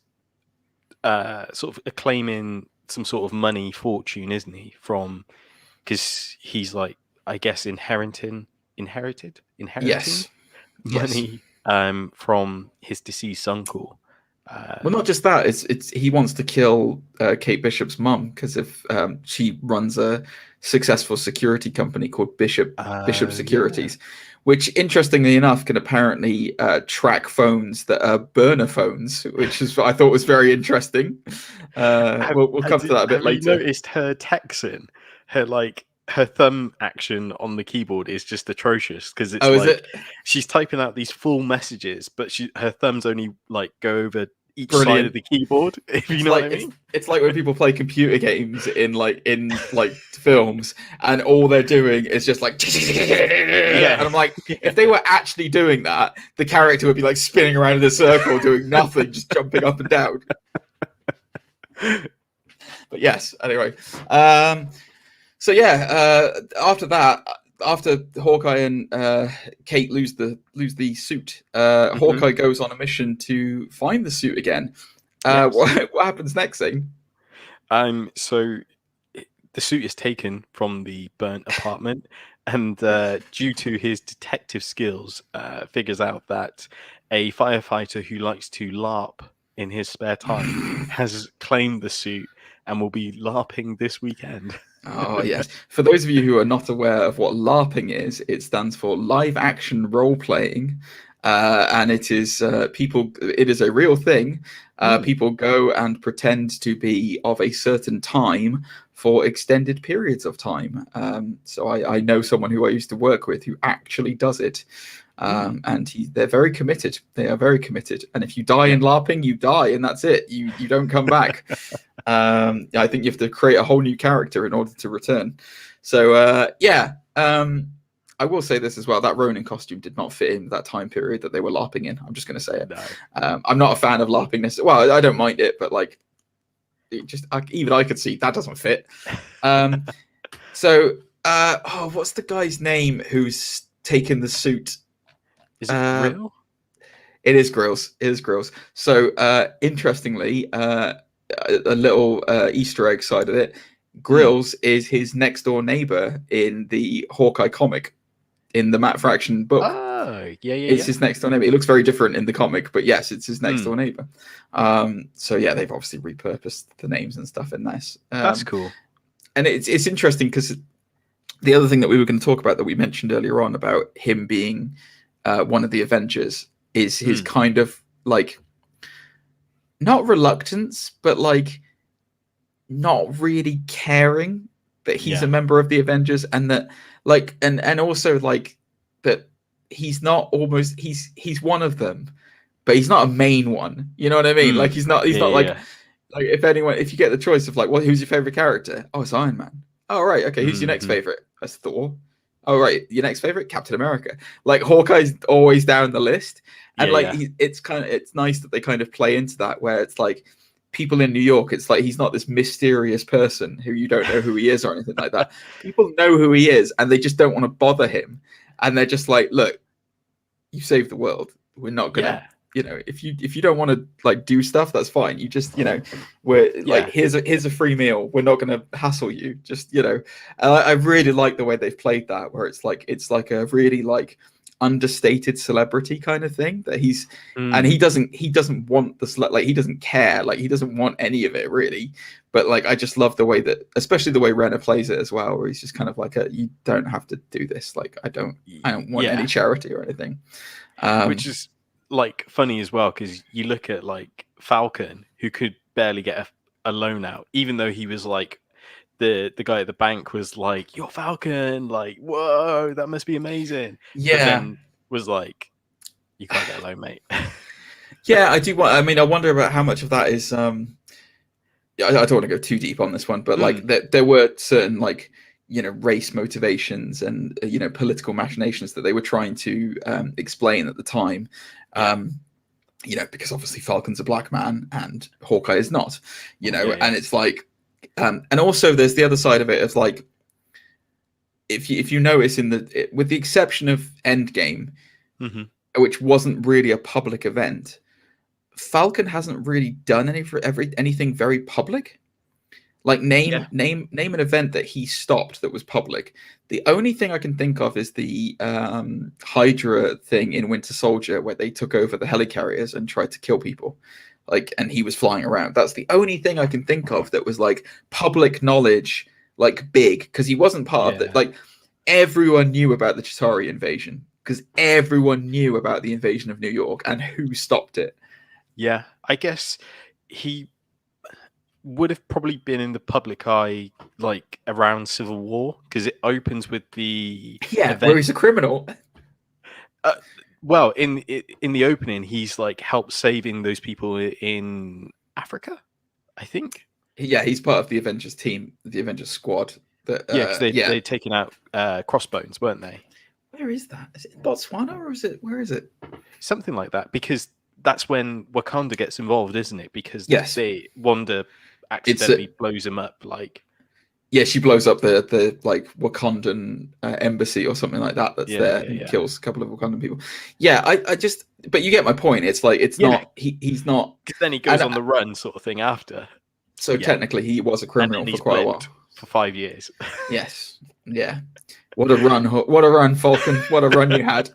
[SPEAKER 1] sort of acclaiming some sort of money fortune, isn't he? Because he's like, I guess, inherited
[SPEAKER 2] yes.
[SPEAKER 1] money from his deceased uncle.
[SPEAKER 2] Well, not just that. It's he wants to kill Kate Bishop's mum because if she runs a successful security company called Bishop Securities, which, interestingly enough, can apparently track phones that are burner phones, which is I thought was very interesting. We'll come to that a bit later.
[SPEAKER 1] You noticed her texting, her thumb action on the keyboard is just atrocious because it's she's typing out these full messages, but her thumbs only like go over each side of the keyboard. If you know what I mean.
[SPEAKER 2] It's like when people play computer games in films, and all they're doing is just like and I'm like, if they were actually doing that, the character would be like spinning around in a circle doing nothing, just jumping up and down. But yes, anyway. So after that, after Hawkeye and Kate lose the suit, Hawkeye goes on a mission to find the suit again. What happens next, Zane?
[SPEAKER 1] So the suit is taken from the burnt apartment, and due to his detective skills, figures out that a firefighter who likes to LARP in his spare time has claimed the suit and will be LARPing this weekend.
[SPEAKER 2] Oh, yes. For those of you who are not aware of what LARPing is, it stands for live action role playing. And it is it is a real thing. People go and pretend to be of a certain time for extended periods of time. So I know someone who I used to work with who actually does it. And they're very committed. They are very committed. And if you die in LARPing, you die, and that's it. You don't come back. I think you have to create a whole new character in order to return. So I will say this as well. That Ronin costume did not fit in that time period that they were LARPing in. I'm just going to say it. No. I'm not a fan of LARPing necessarily. Well, I don't mind it, but like, even I could see that doesn't fit. What's the guy's name who's taken the suit?
[SPEAKER 1] Is it Grill?
[SPEAKER 2] It is Grills. So interestingly, a little Easter egg side of it, Grills is his next door neighbor in the Hawkeye comic, in the Matt Fraction book.
[SPEAKER 1] Oh, yeah.
[SPEAKER 2] It's his next door neighbor. It looks very different in the comic, but yes, it's his next door neighbor. They've obviously repurposed the names and stuff in this.
[SPEAKER 1] That's cool.
[SPEAKER 2] And it's interesting because the other thing that we were going to talk about that we mentioned earlier on about him being one of the Avengers is his kind of like, not reluctance, but like not really caring that he's a member of the Avengers, and that like and also like that he's not almost he's one of them, but he's not a main one. You know what I mean? Like he's not like if you get the choice of like, who's your favorite character? Oh, it's Iron Man. Oh, right, okay. Who's your next favorite? That's Thor. Oh, right. Your next favorite, Captain America. Like Hawkeye's always down the list, and it's nice that they kind of play into that where it's like people in New York. It's like he's not this mysterious person who you don't know who he is or anything like that. People know who he is, and they just don't want to bother him, and they're just like, look, you saved the world. We're not gonna. If you don't want to like do stuff, that's fine. You just we're like here's a free meal. We're not going to hassle you. Just I really like the way they've played that, where it's like a really like understated celebrity kind of thing that he's and he doesn't want the like he doesn't care, like he doesn't want any of it really. But like I just love the way that, especially the way Renner plays it as well, where he's just kind of like you don't have to do this. Like I don't want any charity or anything.
[SPEAKER 1] Which is like funny as well, because you look at like Falcon, who could barely get a loan out, even though he was like the guy at the bank was like, "You're Falcon, like whoa, that must be amazing."
[SPEAKER 2] Yeah,
[SPEAKER 1] but then was like, "You can't get a loan, mate."
[SPEAKER 2] Yeah, I do. I mean, I wonder about how much of that is. I don't want to go too deep on this one, but like there were certain like race motivations and political machinations that they were trying to explain at the time. Because obviously Falcon's a black man and Hawkeye is not, and it's like, and also there's the other side of it of like, if you notice with the exception of Endgame, which wasn't really a public event, Falcon hasn't really done anything very public. Like name an event that he stopped that was public. The only thing I can think of is the Hydra thing in Winter Soldier, where they took over the helicarriers and tried to kill people. And he was flying around. That's the only thing I can think of that was like public knowledge, like big, because he wasn't part of it. Like everyone knew about the Chitauri invasion because everyone knew about the invasion of New York and who stopped it.
[SPEAKER 1] Yeah, I guess he would have probably been in the public eye like around Civil War, because it opens with the event
[SPEAKER 2] where he's a criminal.
[SPEAKER 1] Well, in the opening, he's like helped saving those people in Africa, I think.
[SPEAKER 2] Yeah, he's part of the Avengers team, the Avengers squad.
[SPEAKER 1] Because they'd taken out Crossbones, weren't they?
[SPEAKER 2] Where is that? Is it in Botswana or where is it?
[SPEAKER 1] Something like that, because that's when Wakanda gets involved, isn't it? Because Wanda accidentally blows him up, like.
[SPEAKER 2] Yeah, she blows up the like Wakandan embassy or something like that. That's there and kills a couple of Wakandan people. Yeah, I just, but you get my point. It's like not he's not.
[SPEAKER 1] Because then he goes on the run, sort of thing after.
[SPEAKER 2] So technically, he was a criminal for quite a while.
[SPEAKER 1] For 5 years.
[SPEAKER 2] Yes. Yeah. What a run! What a run, Falcon! What a run you had.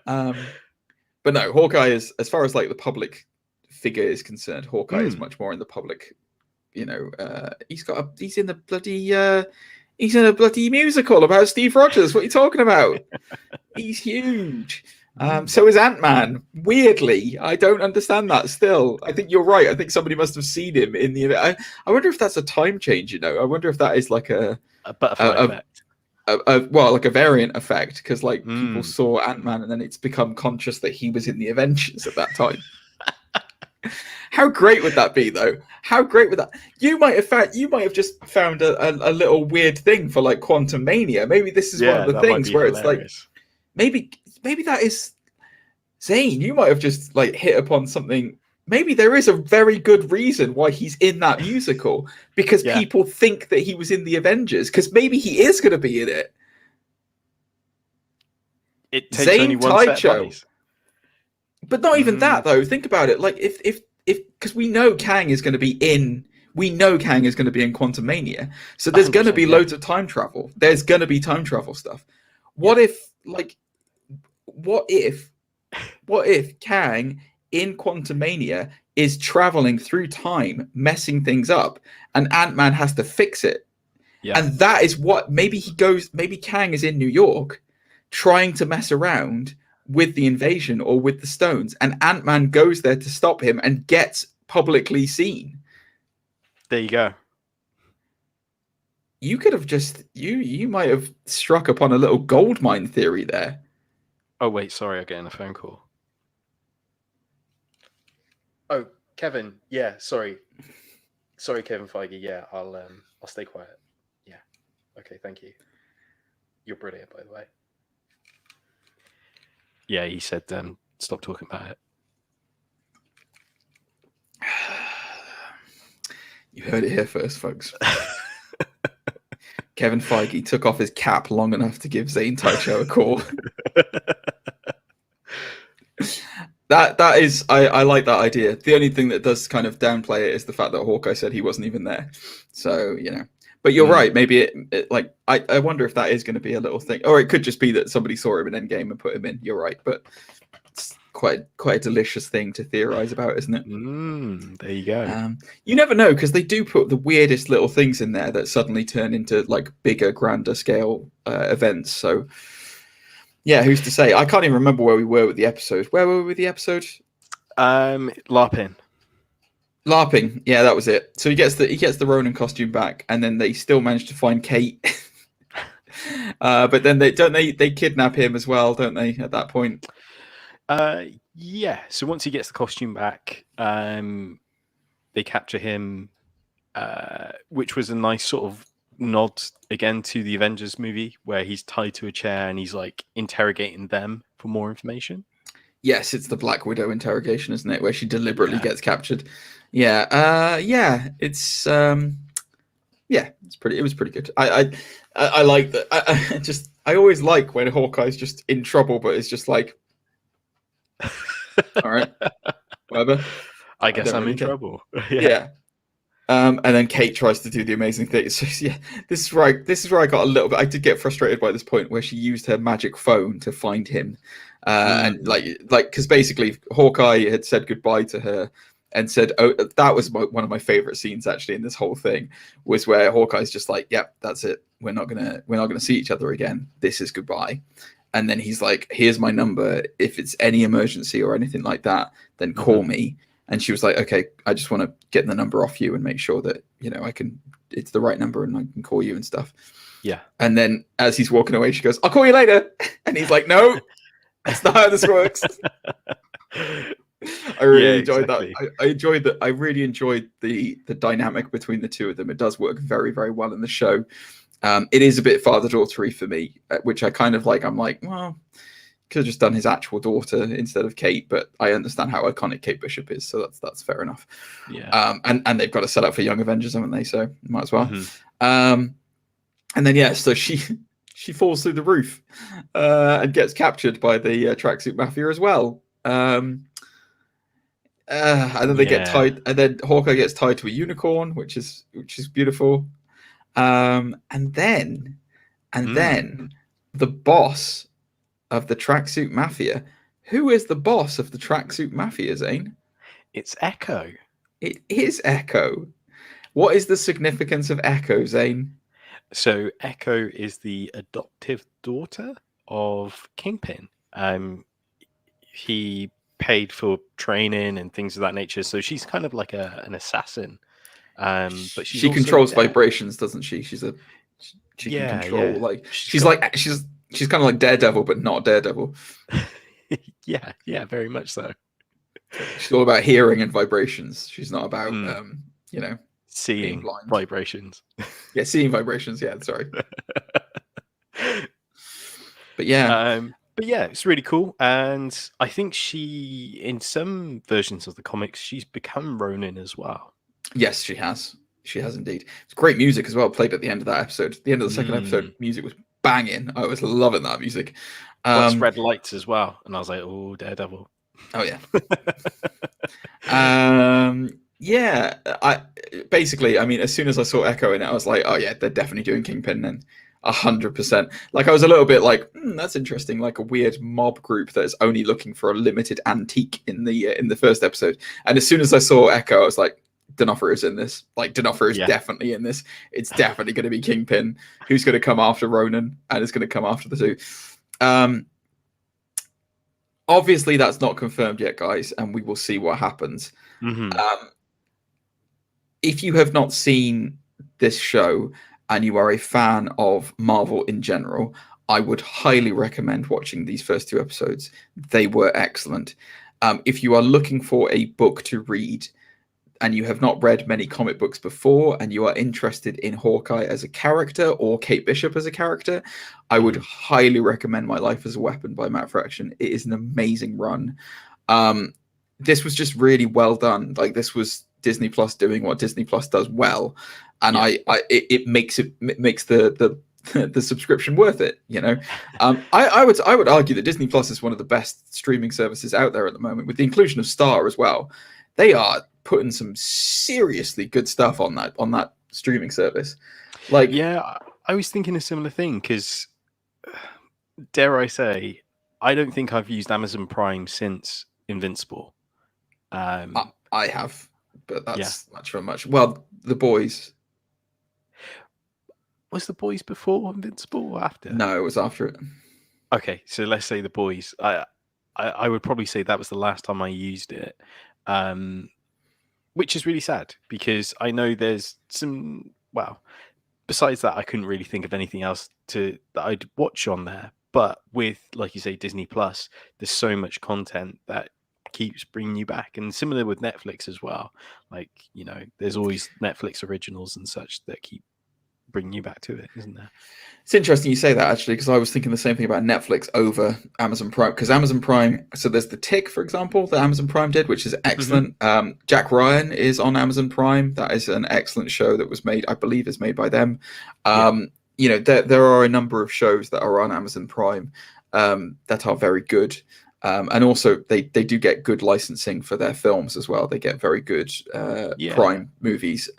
[SPEAKER 2] But no, Hawkeye is, as far as like the public figure is concerned, Hawkeye is much more in the public. He's in a bloody musical about Steve Rogers. What are you talking about? He's huge. So is Ant-Man. Weirdly, I don't understand that still. I think you're right. I think somebody must have seen him in the event. I wonder if that's a time change, I wonder if that is like a
[SPEAKER 1] butterfly effect.
[SPEAKER 2] Like a variant effect, because like people saw Ant-Man and then it's become conscious that he was in the Avengers at that time. How great would that be, though? How great would that? You might have just found a little weird thing for like Quantum Mania. Maybe this is one of the things where hilarious. It's like maybe that is Zane. You might have just like hit upon something. Maybe there is a very good reason why he's in that musical, because people think that he was in the Avengers, because maybe he is going to be in it.
[SPEAKER 1] It takes Zane only one set of bodies.
[SPEAKER 2] But not even that, though. Think about it. Like if because we know Kang is going to be in Quantum Mania, so there's going to be loads of time travel. There's going to be time travel stuff. What if Kang in Quantum Mania is traveling through time, messing things up, and Ant-Man has to fix it? Yeah. And that is what maybe Kang is in New York trying to mess around with the invasion or with the stones, and Ant-Man goes there to stop him and gets publicly seen.
[SPEAKER 1] There you go.
[SPEAKER 2] You could have just you might have struck upon a little gold mine theory there.
[SPEAKER 1] Oh wait, sorry, I'm getting a phone call. Oh, Kevin, sorry, Kevin Feige. Yeah, I'll stay quiet. Yeah, okay, thank you. You're brilliant, by the way. Yeah, he said, stop talking about it.
[SPEAKER 2] You heard it here first, folks. Kevin Feige took off his cap long enough to give Zane Taicho a call. That is, I like that idea. The only thing that does kind of downplay it is the fact that Hawkeye said he wasn't even there. So, you know. But you're right. Maybe it like I wonder if that is going to be a little thing, or it could just be that somebody saw him in Endgame and put him in. You're right, but it's quite a delicious thing to theorize about, isn't it?
[SPEAKER 1] There you go.
[SPEAKER 2] You never know, because they do put the weirdest little things in there that suddenly turn into like bigger, grander scale events. So yeah, who's to say? I can't even remember where we were with the episode. Where were we with the episode? LARPing, yeah, that was it. So he gets the Ronin costume back, and then they still manage to find Kate. But then they kidnap him as well, don't they? At that point,
[SPEAKER 1] yeah. So once he gets the costume back, they capture him, which was a nice sort of nod again to the Avengers movie, where he's tied to a chair and he's like interrogating them for more information.
[SPEAKER 2] Yes, it's the Black Widow interrogation, isn't it? Where she deliberately gets captured. Yeah, it's it was pretty good. I like that. I always like when Hawkeye's just in trouble, but it's just like, all right, whatever.
[SPEAKER 1] I guess I'm in trouble.
[SPEAKER 2] Yeah. And then Kate tries to do the amazing thing. So yeah, this is where I got a little bit. I did get frustrated by this point where she used her magic phone to find him, and like because basically Hawkeye had said goodbye to her and said, "Oh, that was one of my favorite scenes actually in this whole thing was where Hawkeye's just like, yep, that's it. We're not gonna see each other again. This is goodbye." And then he's like, "Here's my number. If it's any emergency or anything like that, then call me." And she was like, "Okay, I just want to get the number off you and make sure that, you know, it's the right number and I can call you and stuff."
[SPEAKER 1] Yeah.
[SPEAKER 2] And then as he's walking away, she goes, "I'll call you later." And he's like, "No, that's not how this works." I really enjoyed that. I enjoyed that. I really enjoyed the dynamic between the two of them. It does work very, very well in the show. It is a bit father-daughter-y for me, which I kind of like. I'm like, well, could have just done his actual daughter instead of Kate, but I understand how iconic Kate Bishop is, so that's fair enough.
[SPEAKER 1] Yeah.
[SPEAKER 2] And they've got to set up for Young Avengers, haven't they? So might as well. Mm-hmm. And then so she falls through the roof and gets captured by the tracksuit mafia as well. And then they get tied, and then Hawkeye gets tied to a unicorn, which is beautiful. And then the boss of the tracksuit mafia. Who is the boss of the tracksuit mafia, Zane?
[SPEAKER 1] It's Echo.
[SPEAKER 2] It is Echo. What is the significance of Echo, Zane?
[SPEAKER 1] So Echo is the adoptive daughter of Kingpin. He paid for training and things of that nature, so she's kind of like an assassin. But
[SPEAKER 2] she controls vibrations, doesn't she? She can control like she's kind of like Daredevil, but not Daredevil.
[SPEAKER 1] yeah, very much so.
[SPEAKER 2] She's all about hearing and vibrations. She's not about
[SPEAKER 1] seeing vibrations.
[SPEAKER 2] Yeah, seeing vibrations. Yeah, sorry. But yeah.
[SPEAKER 1] But yeah, it's really cool. And I think she, in some versions of the comics, she's become Ronin as well.
[SPEAKER 2] Yes, she has. She has indeed. It's great music as well, played at the end of that episode. The end of the second episode, music was banging. I was loving that music.
[SPEAKER 1] Red lights as well. And I was like, oh, Daredevil.
[SPEAKER 2] Oh, yeah. I mean, as soon as I saw Echo in it, I was like, oh, yeah, they're definitely doing Kingpin then. 100%. Like, I was a little bit like, that's interesting. Like a weird mob group that is only looking for a limited antique in the first episode. And as soon as I saw Echo, I was like, D'Onofrio is in this. Like, D'Onofrio is definitely in this. It's definitely going to be Kingpin, who's going to come after Ronan and is going to come after the two. Obviously, that's not confirmed yet, guys, and we will see what happens.
[SPEAKER 1] Mm-hmm.
[SPEAKER 2] If you have not seen this show and you are a fan of Marvel in general, I would highly recommend watching these first two episodes. They were excellent. If you are looking for a book to read, and you have not read many comic books before, and you are interested in Hawkeye as a character or Kate Bishop as a character, I would highly recommend My Life as a Weapon by Matt Fraction. It is an amazing run. This was just really well done. Like, this was Disney Plus doing what Disney Plus does well, and it makes the subscription worth it. You know, I would argue that Disney Plus is one of the best streaming services out there at the moment, with the inclusion of Star as well. They are putting some seriously good stuff on that streaming service. Like,
[SPEAKER 1] yeah, I was thinking a similar thing, because dare I say, I don't think I've used Amazon Prime since Invincible.
[SPEAKER 2] I have, but that's much for much. Well, The Boys.
[SPEAKER 1] Was The Boys before Invincible or after?
[SPEAKER 2] No, it was after it.
[SPEAKER 1] Okay, so let's say The Boys. I would probably say that was the last time I used it, which is really sad, because I know there's some. Well, besides that, I couldn't really think of anything else that I'd watch on there. But with, like you say, Disney Plus, there's so much content that keeps bringing you back, and similar with Netflix as well. Like, you know, there's always Netflix originals and such that keep bringing you back to it, isn't there?
[SPEAKER 2] It's interesting you say that, actually, because I was thinking the same thing about Netflix over Amazon Prime. Because Amazon Prime, so there's The Tick, for example, that Amazon Prime did, which is excellent. Jack Ryan is on Amazon Prime. That is an excellent show that was made, I believe, is made by them. You know, there are a number of shows that are on Amazon Prime that are very good. And also, they do get good licensing for their films as well. They get very good Prime movies.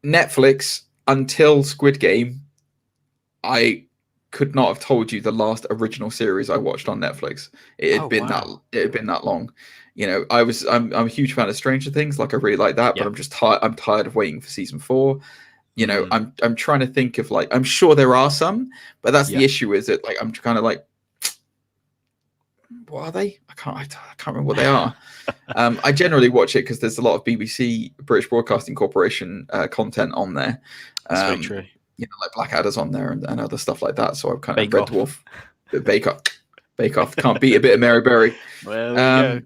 [SPEAKER 2] Netflix, until Squid Game, I could not have told you the last original series I watched on Netflix. It had been that long. You know, I'm a huge fan of Stranger Things. Like, I really like that, but I'm just I'm tired of waiting for season 4. You know, I'm trying to think of, like, I'm sure there are some, but that's the issue, is that, like, I'm kind of like, what are they? I can't remember what they are. I generally watch it because there's a lot of BBC, British Broadcasting Corporation content on there.
[SPEAKER 1] That's very true.
[SPEAKER 2] You know, like Blackadder's on there and other stuff like that. So I've kind of
[SPEAKER 1] Bake
[SPEAKER 2] Red Dwarf, Bake Off. Can't beat a bit of Mary Berry.
[SPEAKER 1] Well,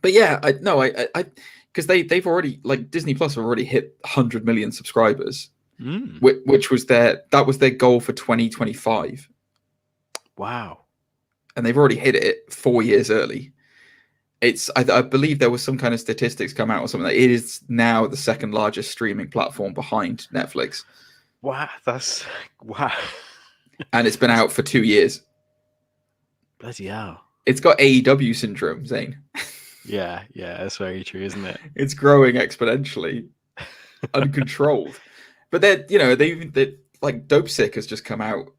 [SPEAKER 2] but yeah, I because they've already, like, Disney Plus have already hit 100 million subscribers, which was their goal for 2025.
[SPEAKER 1] Wow.
[SPEAKER 2] And they've already hit it 4 years early. I believe there was some kind of statistics come out or something. It is now the second largest streaming platform behind Netflix.
[SPEAKER 1] Wow, wow.
[SPEAKER 2] And it's been out for 2 years.
[SPEAKER 1] Bloody hell.
[SPEAKER 2] It's got AEW syndrome, Zane.
[SPEAKER 1] Yeah, that's very true, isn't it?
[SPEAKER 2] It's growing exponentially, uncontrolled. But they like Dope Sick has just come out,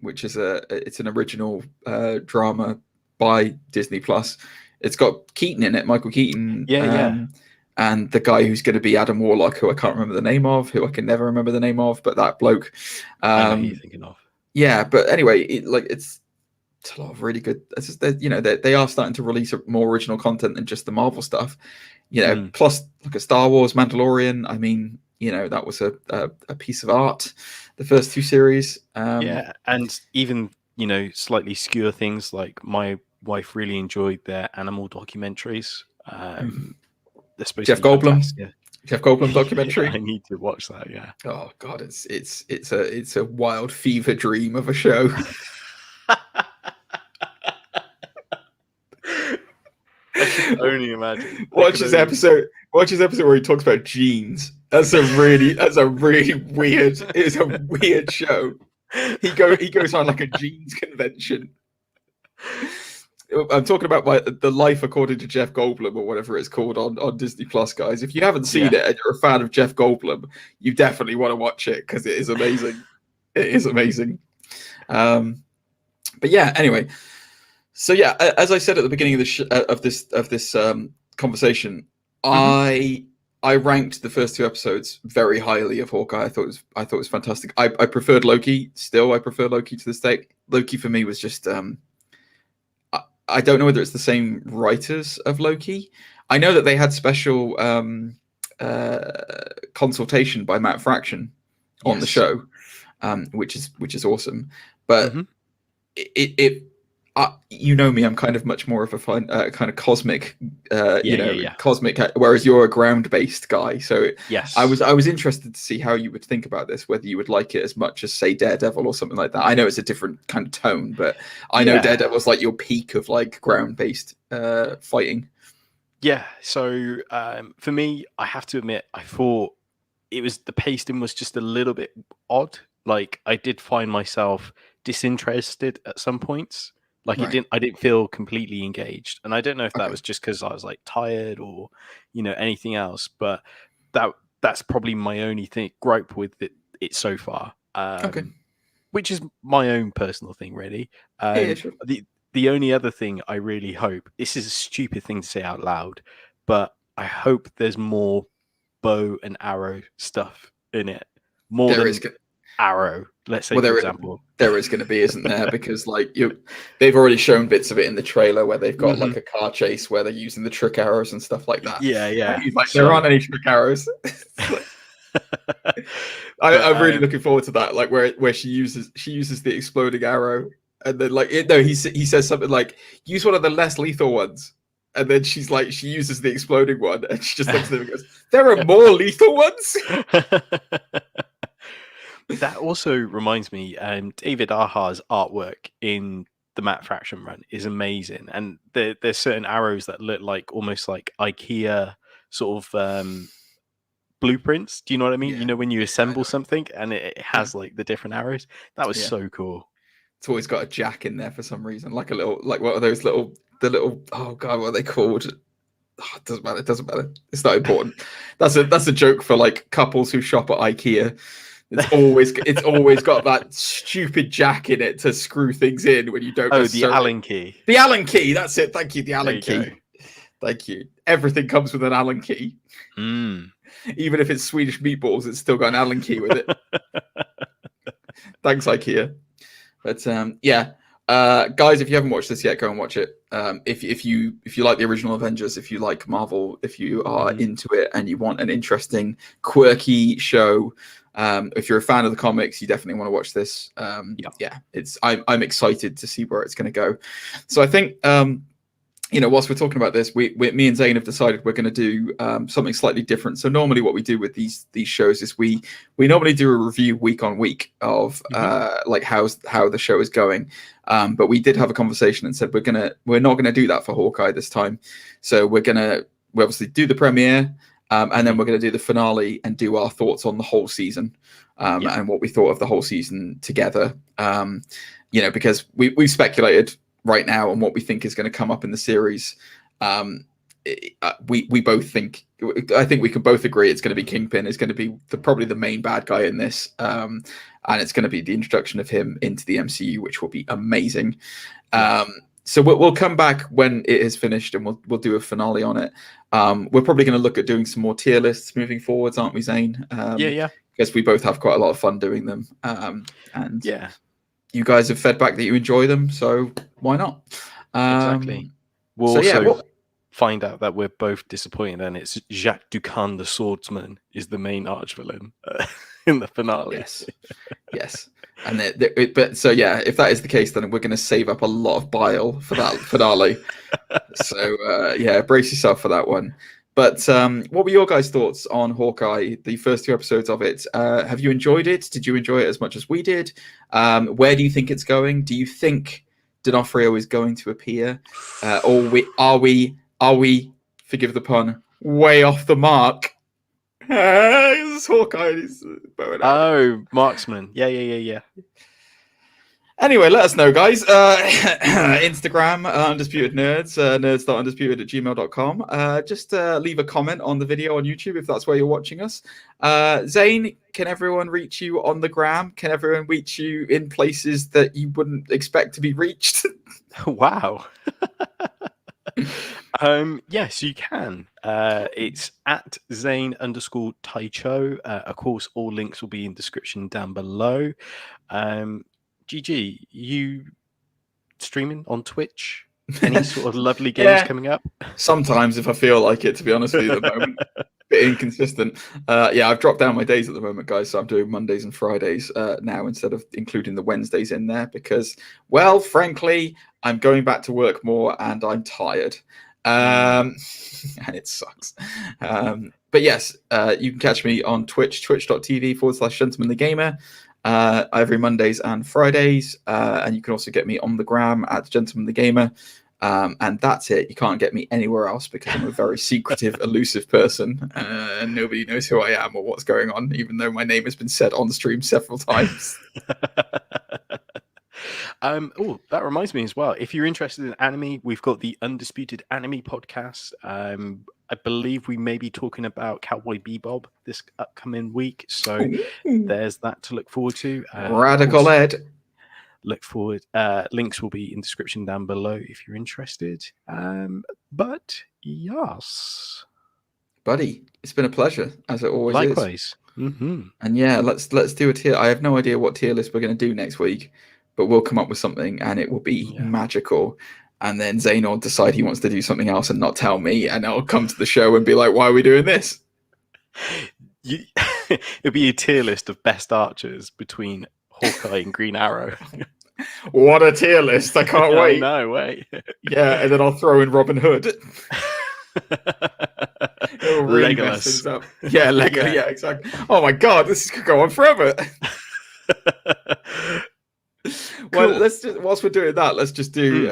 [SPEAKER 2] which is it's an original drama by Disney Plus. It's got Keaton in it, Michael Keaton. And the guy who's going to be Adam Warlock, who I can't remember the name of, who I can never remember the name of, but that bloke.
[SPEAKER 1] I know who you're thinking of.
[SPEAKER 2] Yeah, but anyway, it's a lot of really good. It's just, they are starting to release more original content than just the Marvel stuff. You know, plus like a Star Wars, Mandalorian. I mean, you know, that was a piece of art. The first 2 series.
[SPEAKER 1] And even, you know, slightly skewer things, like my wife really enjoyed their animal documentaries. They're supposed
[SPEAKER 2] Jeff
[SPEAKER 1] to be
[SPEAKER 2] Goldblum.
[SPEAKER 1] fantastic.
[SPEAKER 2] Jeff Goldblum documentary.
[SPEAKER 1] I need to watch that. Yeah.
[SPEAKER 2] Oh God, it's a wild fever dream of a show.
[SPEAKER 1] I can only imagine.
[SPEAKER 2] Watch his episode where he talks about jeans. That's a really weird. It's a weird show. He goes on like a jeans convention. I'm talking about the Life According to Jeff Goldblum, or whatever it's called, on Disney Plus, guys. If you haven't seen it and you're a fan of Jeff Goldblum, you definitely want to watch it, because it is amazing. It is amazing. But yeah, anyway. So yeah, as I said at the beginning of this conversation, I ranked the first 2 episodes very highly of Hawkeye. I thought it was fantastic. I preferred Loki. Still, I prefer Loki to this day. Loki for me was just I don't know whether it's the same writers of Loki. I know that they had special consultation by Matt Fraction on the show, which is awesome. But you know me, I'm kind of much more of a fun, kind of cosmic,
[SPEAKER 1] Yeah.
[SPEAKER 2] cosmic. Whereas you're a ground-based guy, so
[SPEAKER 1] Yes.
[SPEAKER 2] I was interested to see how you would think about this, whether you would like it as much as say Daredevil or something like that. I know it's a different kind of tone, but I know Daredevil's like your peak of like ground-based fighting.
[SPEAKER 1] Yeah. So for me, I have to admit, I thought the pacing was just a little bit odd. Like I did find myself disinterested at some points. Like
[SPEAKER 2] Right.
[SPEAKER 1] I didn't feel completely engaged, and I don't know if that
[SPEAKER 2] Okay.
[SPEAKER 1] was just because I was like tired or anything else. But that's probably my only gripe with it so far.
[SPEAKER 2] Okay.
[SPEAKER 1] Which is my own personal thing, really.
[SPEAKER 2] Yeah, sure.
[SPEAKER 1] The only other thing I really hope, this is a stupid thing to say out loud, but I hope there's more bow and arrow stuff in it, more
[SPEAKER 2] There
[SPEAKER 1] than
[SPEAKER 2] is.
[SPEAKER 1] Arrow, let's say,
[SPEAKER 2] Well,
[SPEAKER 1] for example.
[SPEAKER 2] there is going to be, isn't there? Because like they've already shown bits of it in the trailer where they've got like a car chase where they're using the trick arrows and stuff like that.
[SPEAKER 1] Yeah.
[SPEAKER 2] And he's like, there aren't any trick arrows. I'm really looking forward to that. Like where she uses the exploding arrow, and then like he says something like, use one of the less lethal ones. And then she uses the exploding one, and she just looks at him and goes, there are more lethal ones.
[SPEAKER 1] That also reminds me, David Aha's artwork in the Matt Fraction run is amazing, and there's certain arrows that look like almost like IKEA sort of blueprints. Do you know what I mean?
[SPEAKER 2] Yeah.
[SPEAKER 1] When you assemble something and it has like the different arrows. That was so cool.
[SPEAKER 2] It's always got a jack in there for some reason, like a little, like what are those little, oh god, what are they called? Oh, it doesn't matter. It's not important. That's a joke for like couples who shop at IKEA. It's always got that stupid jack in it to screw things in when you don't.
[SPEAKER 1] Oh, the Allen key.
[SPEAKER 2] The Allen key. That's it. Thank you. The Allen key.
[SPEAKER 1] Go.
[SPEAKER 2] Thank you. Everything comes with an Allen key. Even if it's Swedish meatballs, it's still got an Allen key with it. Thanks, IKEA. But guys, if you haven't watched this yet, go and watch it. If you like the original Avengers, if you like Marvel, if you are into it and you want an interesting, quirky show. If you're a fan of the comics, you definitely want to watch this. I'm excited to see where it's going to go. So I think, whilst we're talking about this, me and Zane have decided we're going to do something slightly different. So normally what we do with these shows is we normally do a review week on week of like how the show is going. But we did have a conversation and said we're not going to do that for Hawkeye this time. So we obviously do the premiere. And then we're going to do the finale and do our thoughts on the whole season and what we thought of the whole season together. Because we've speculated right now on what we think is going to come up in the series. We both think, I think we can both agree it's going to be Kingpin. It's going to be probably the main bad guy in this. And it's going to be the introduction of him into the MCU, which will be amazing. So we'll come back when it is finished and we'll do a finale on it. We're probably going to look at doing some more tier lists moving forwards, aren't we, Zane? Because we both have quite a lot of fun doing them. And you guys have fed back that you enjoy them, so why not?
[SPEAKER 1] Exactly. We'll find out that we're both disappointed, and it's Jacques Ducan, the swordsman, is the main archvillain in the finale.
[SPEAKER 2] Yes. And if that is the case, then we're going to save up a lot of bile for that finale. So brace yourself for that one. But what were your guys' thoughts on Hawkeye, the first 2 episodes of it? Have you enjoyed it? Did you enjoy it as much as we did? Where do you think it's going? Do you think D'Onofrio is going to appear? Or are we, forgive the pun, way off the mark? It's Hawkeye.
[SPEAKER 1] Marksman. Yeah.
[SPEAKER 2] Anyway, let us know, guys. Instagram, Undisputed Nerds, nerds.undisputed@gmail.com. Just leave a comment on the video on YouTube if that's where you're watching us. Zane, can everyone reach you on the gram? Can everyone reach you in places that you wouldn't expect to be reached?
[SPEAKER 1] Wow. Yes, you can. It's at Zane_Taicho. Of course, all links will be in description down below. GG, you streaming on Twitch? Any sort of lovely games coming up?
[SPEAKER 2] Sometimes, if I feel like it, to be honest with you, at the moment. bit inconsistent. Yeah, I've dropped down my days at the moment, guys. So I'm doing Mondays and Fridays now instead of including the Wednesdays in there because, well, frankly, I'm going back to work more and I'm tired. And it sucks. But yes, you can catch me on Twitch, twitch.tv/gentlemanthegamer, every Mondays and Fridays. And you can also get me on the gram at gentlemanthegamer. And that's it. You can't get me anywhere else because I'm a very secretive, elusive person. And nobody knows who I am or what's going on, even though my name has been said on stream several times.
[SPEAKER 1] That reminds me as well. If you're interested in anime, we've got the Undisputed Anime Podcast. I believe we may be talking about Cowboy Bebop this upcoming week. So there's that to look forward to.
[SPEAKER 2] Radical Ed.
[SPEAKER 1] Look forward. Links will be in the description down below if you're interested. But yes,
[SPEAKER 2] buddy, it's been a pleasure as it always is.
[SPEAKER 1] Likewise. Mm-hmm.
[SPEAKER 2] And yeah, let's do a tier. I have no idea what tier list we're going to do next week, but we'll come up with something and it will be magical. And then Zane will decide he wants to do something else and not tell me, and I'll come to the show and be like, "Why are we doing this?"
[SPEAKER 1] It'll be a tier list of best archers between Hawkeye and Green Arrow.
[SPEAKER 2] What a tier list! I can't wait.
[SPEAKER 1] No way.
[SPEAKER 2] Yeah, and then I'll throw in Robin Hood. It'll really mess things up. Yeah, Lego. Yeah, exactly. Oh my god, this could go on forever. Well, let's just, whilst we're doing that, let's just do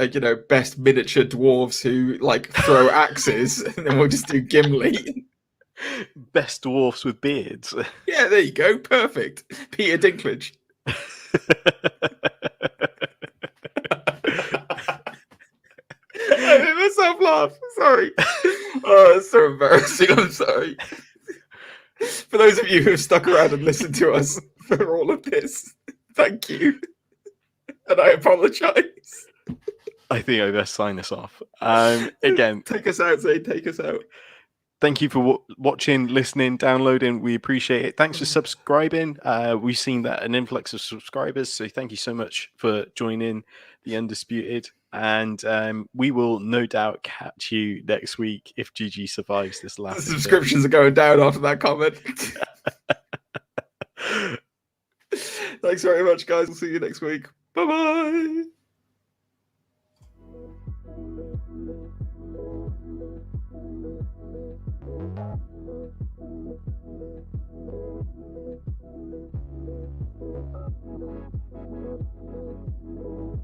[SPEAKER 2] best miniature dwarves who like throw axes, and then we'll just do Gimli.
[SPEAKER 1] Best dwarfs with beards.
[SPEAKER 2] Yeah, there you go. Perfect. Peter Dinklage. I made myself laugh. Sorry. Oh, it's so embarrassing. I'm sorry. For those of you who have stuck around and listened to us for all of this, thank you. And I apologize.
[SPEAKER 1] I think I best sign this off. Again,
[SPEAKER 2] take us out, Zane. Take us out.
[SPEAKER 1] Thank you for watching, listening, downloading. We appreciate it. Thanks for subscribing. We've seen that an influx of subscribers, so thank you so much for joining the Undisputed. And we will no doubt catch you next week if GG survives this last.
[SPEAKER 2] The subscriptions are going down after that comment. Thanks very much, guys. We'll see you next week. Bye-bye.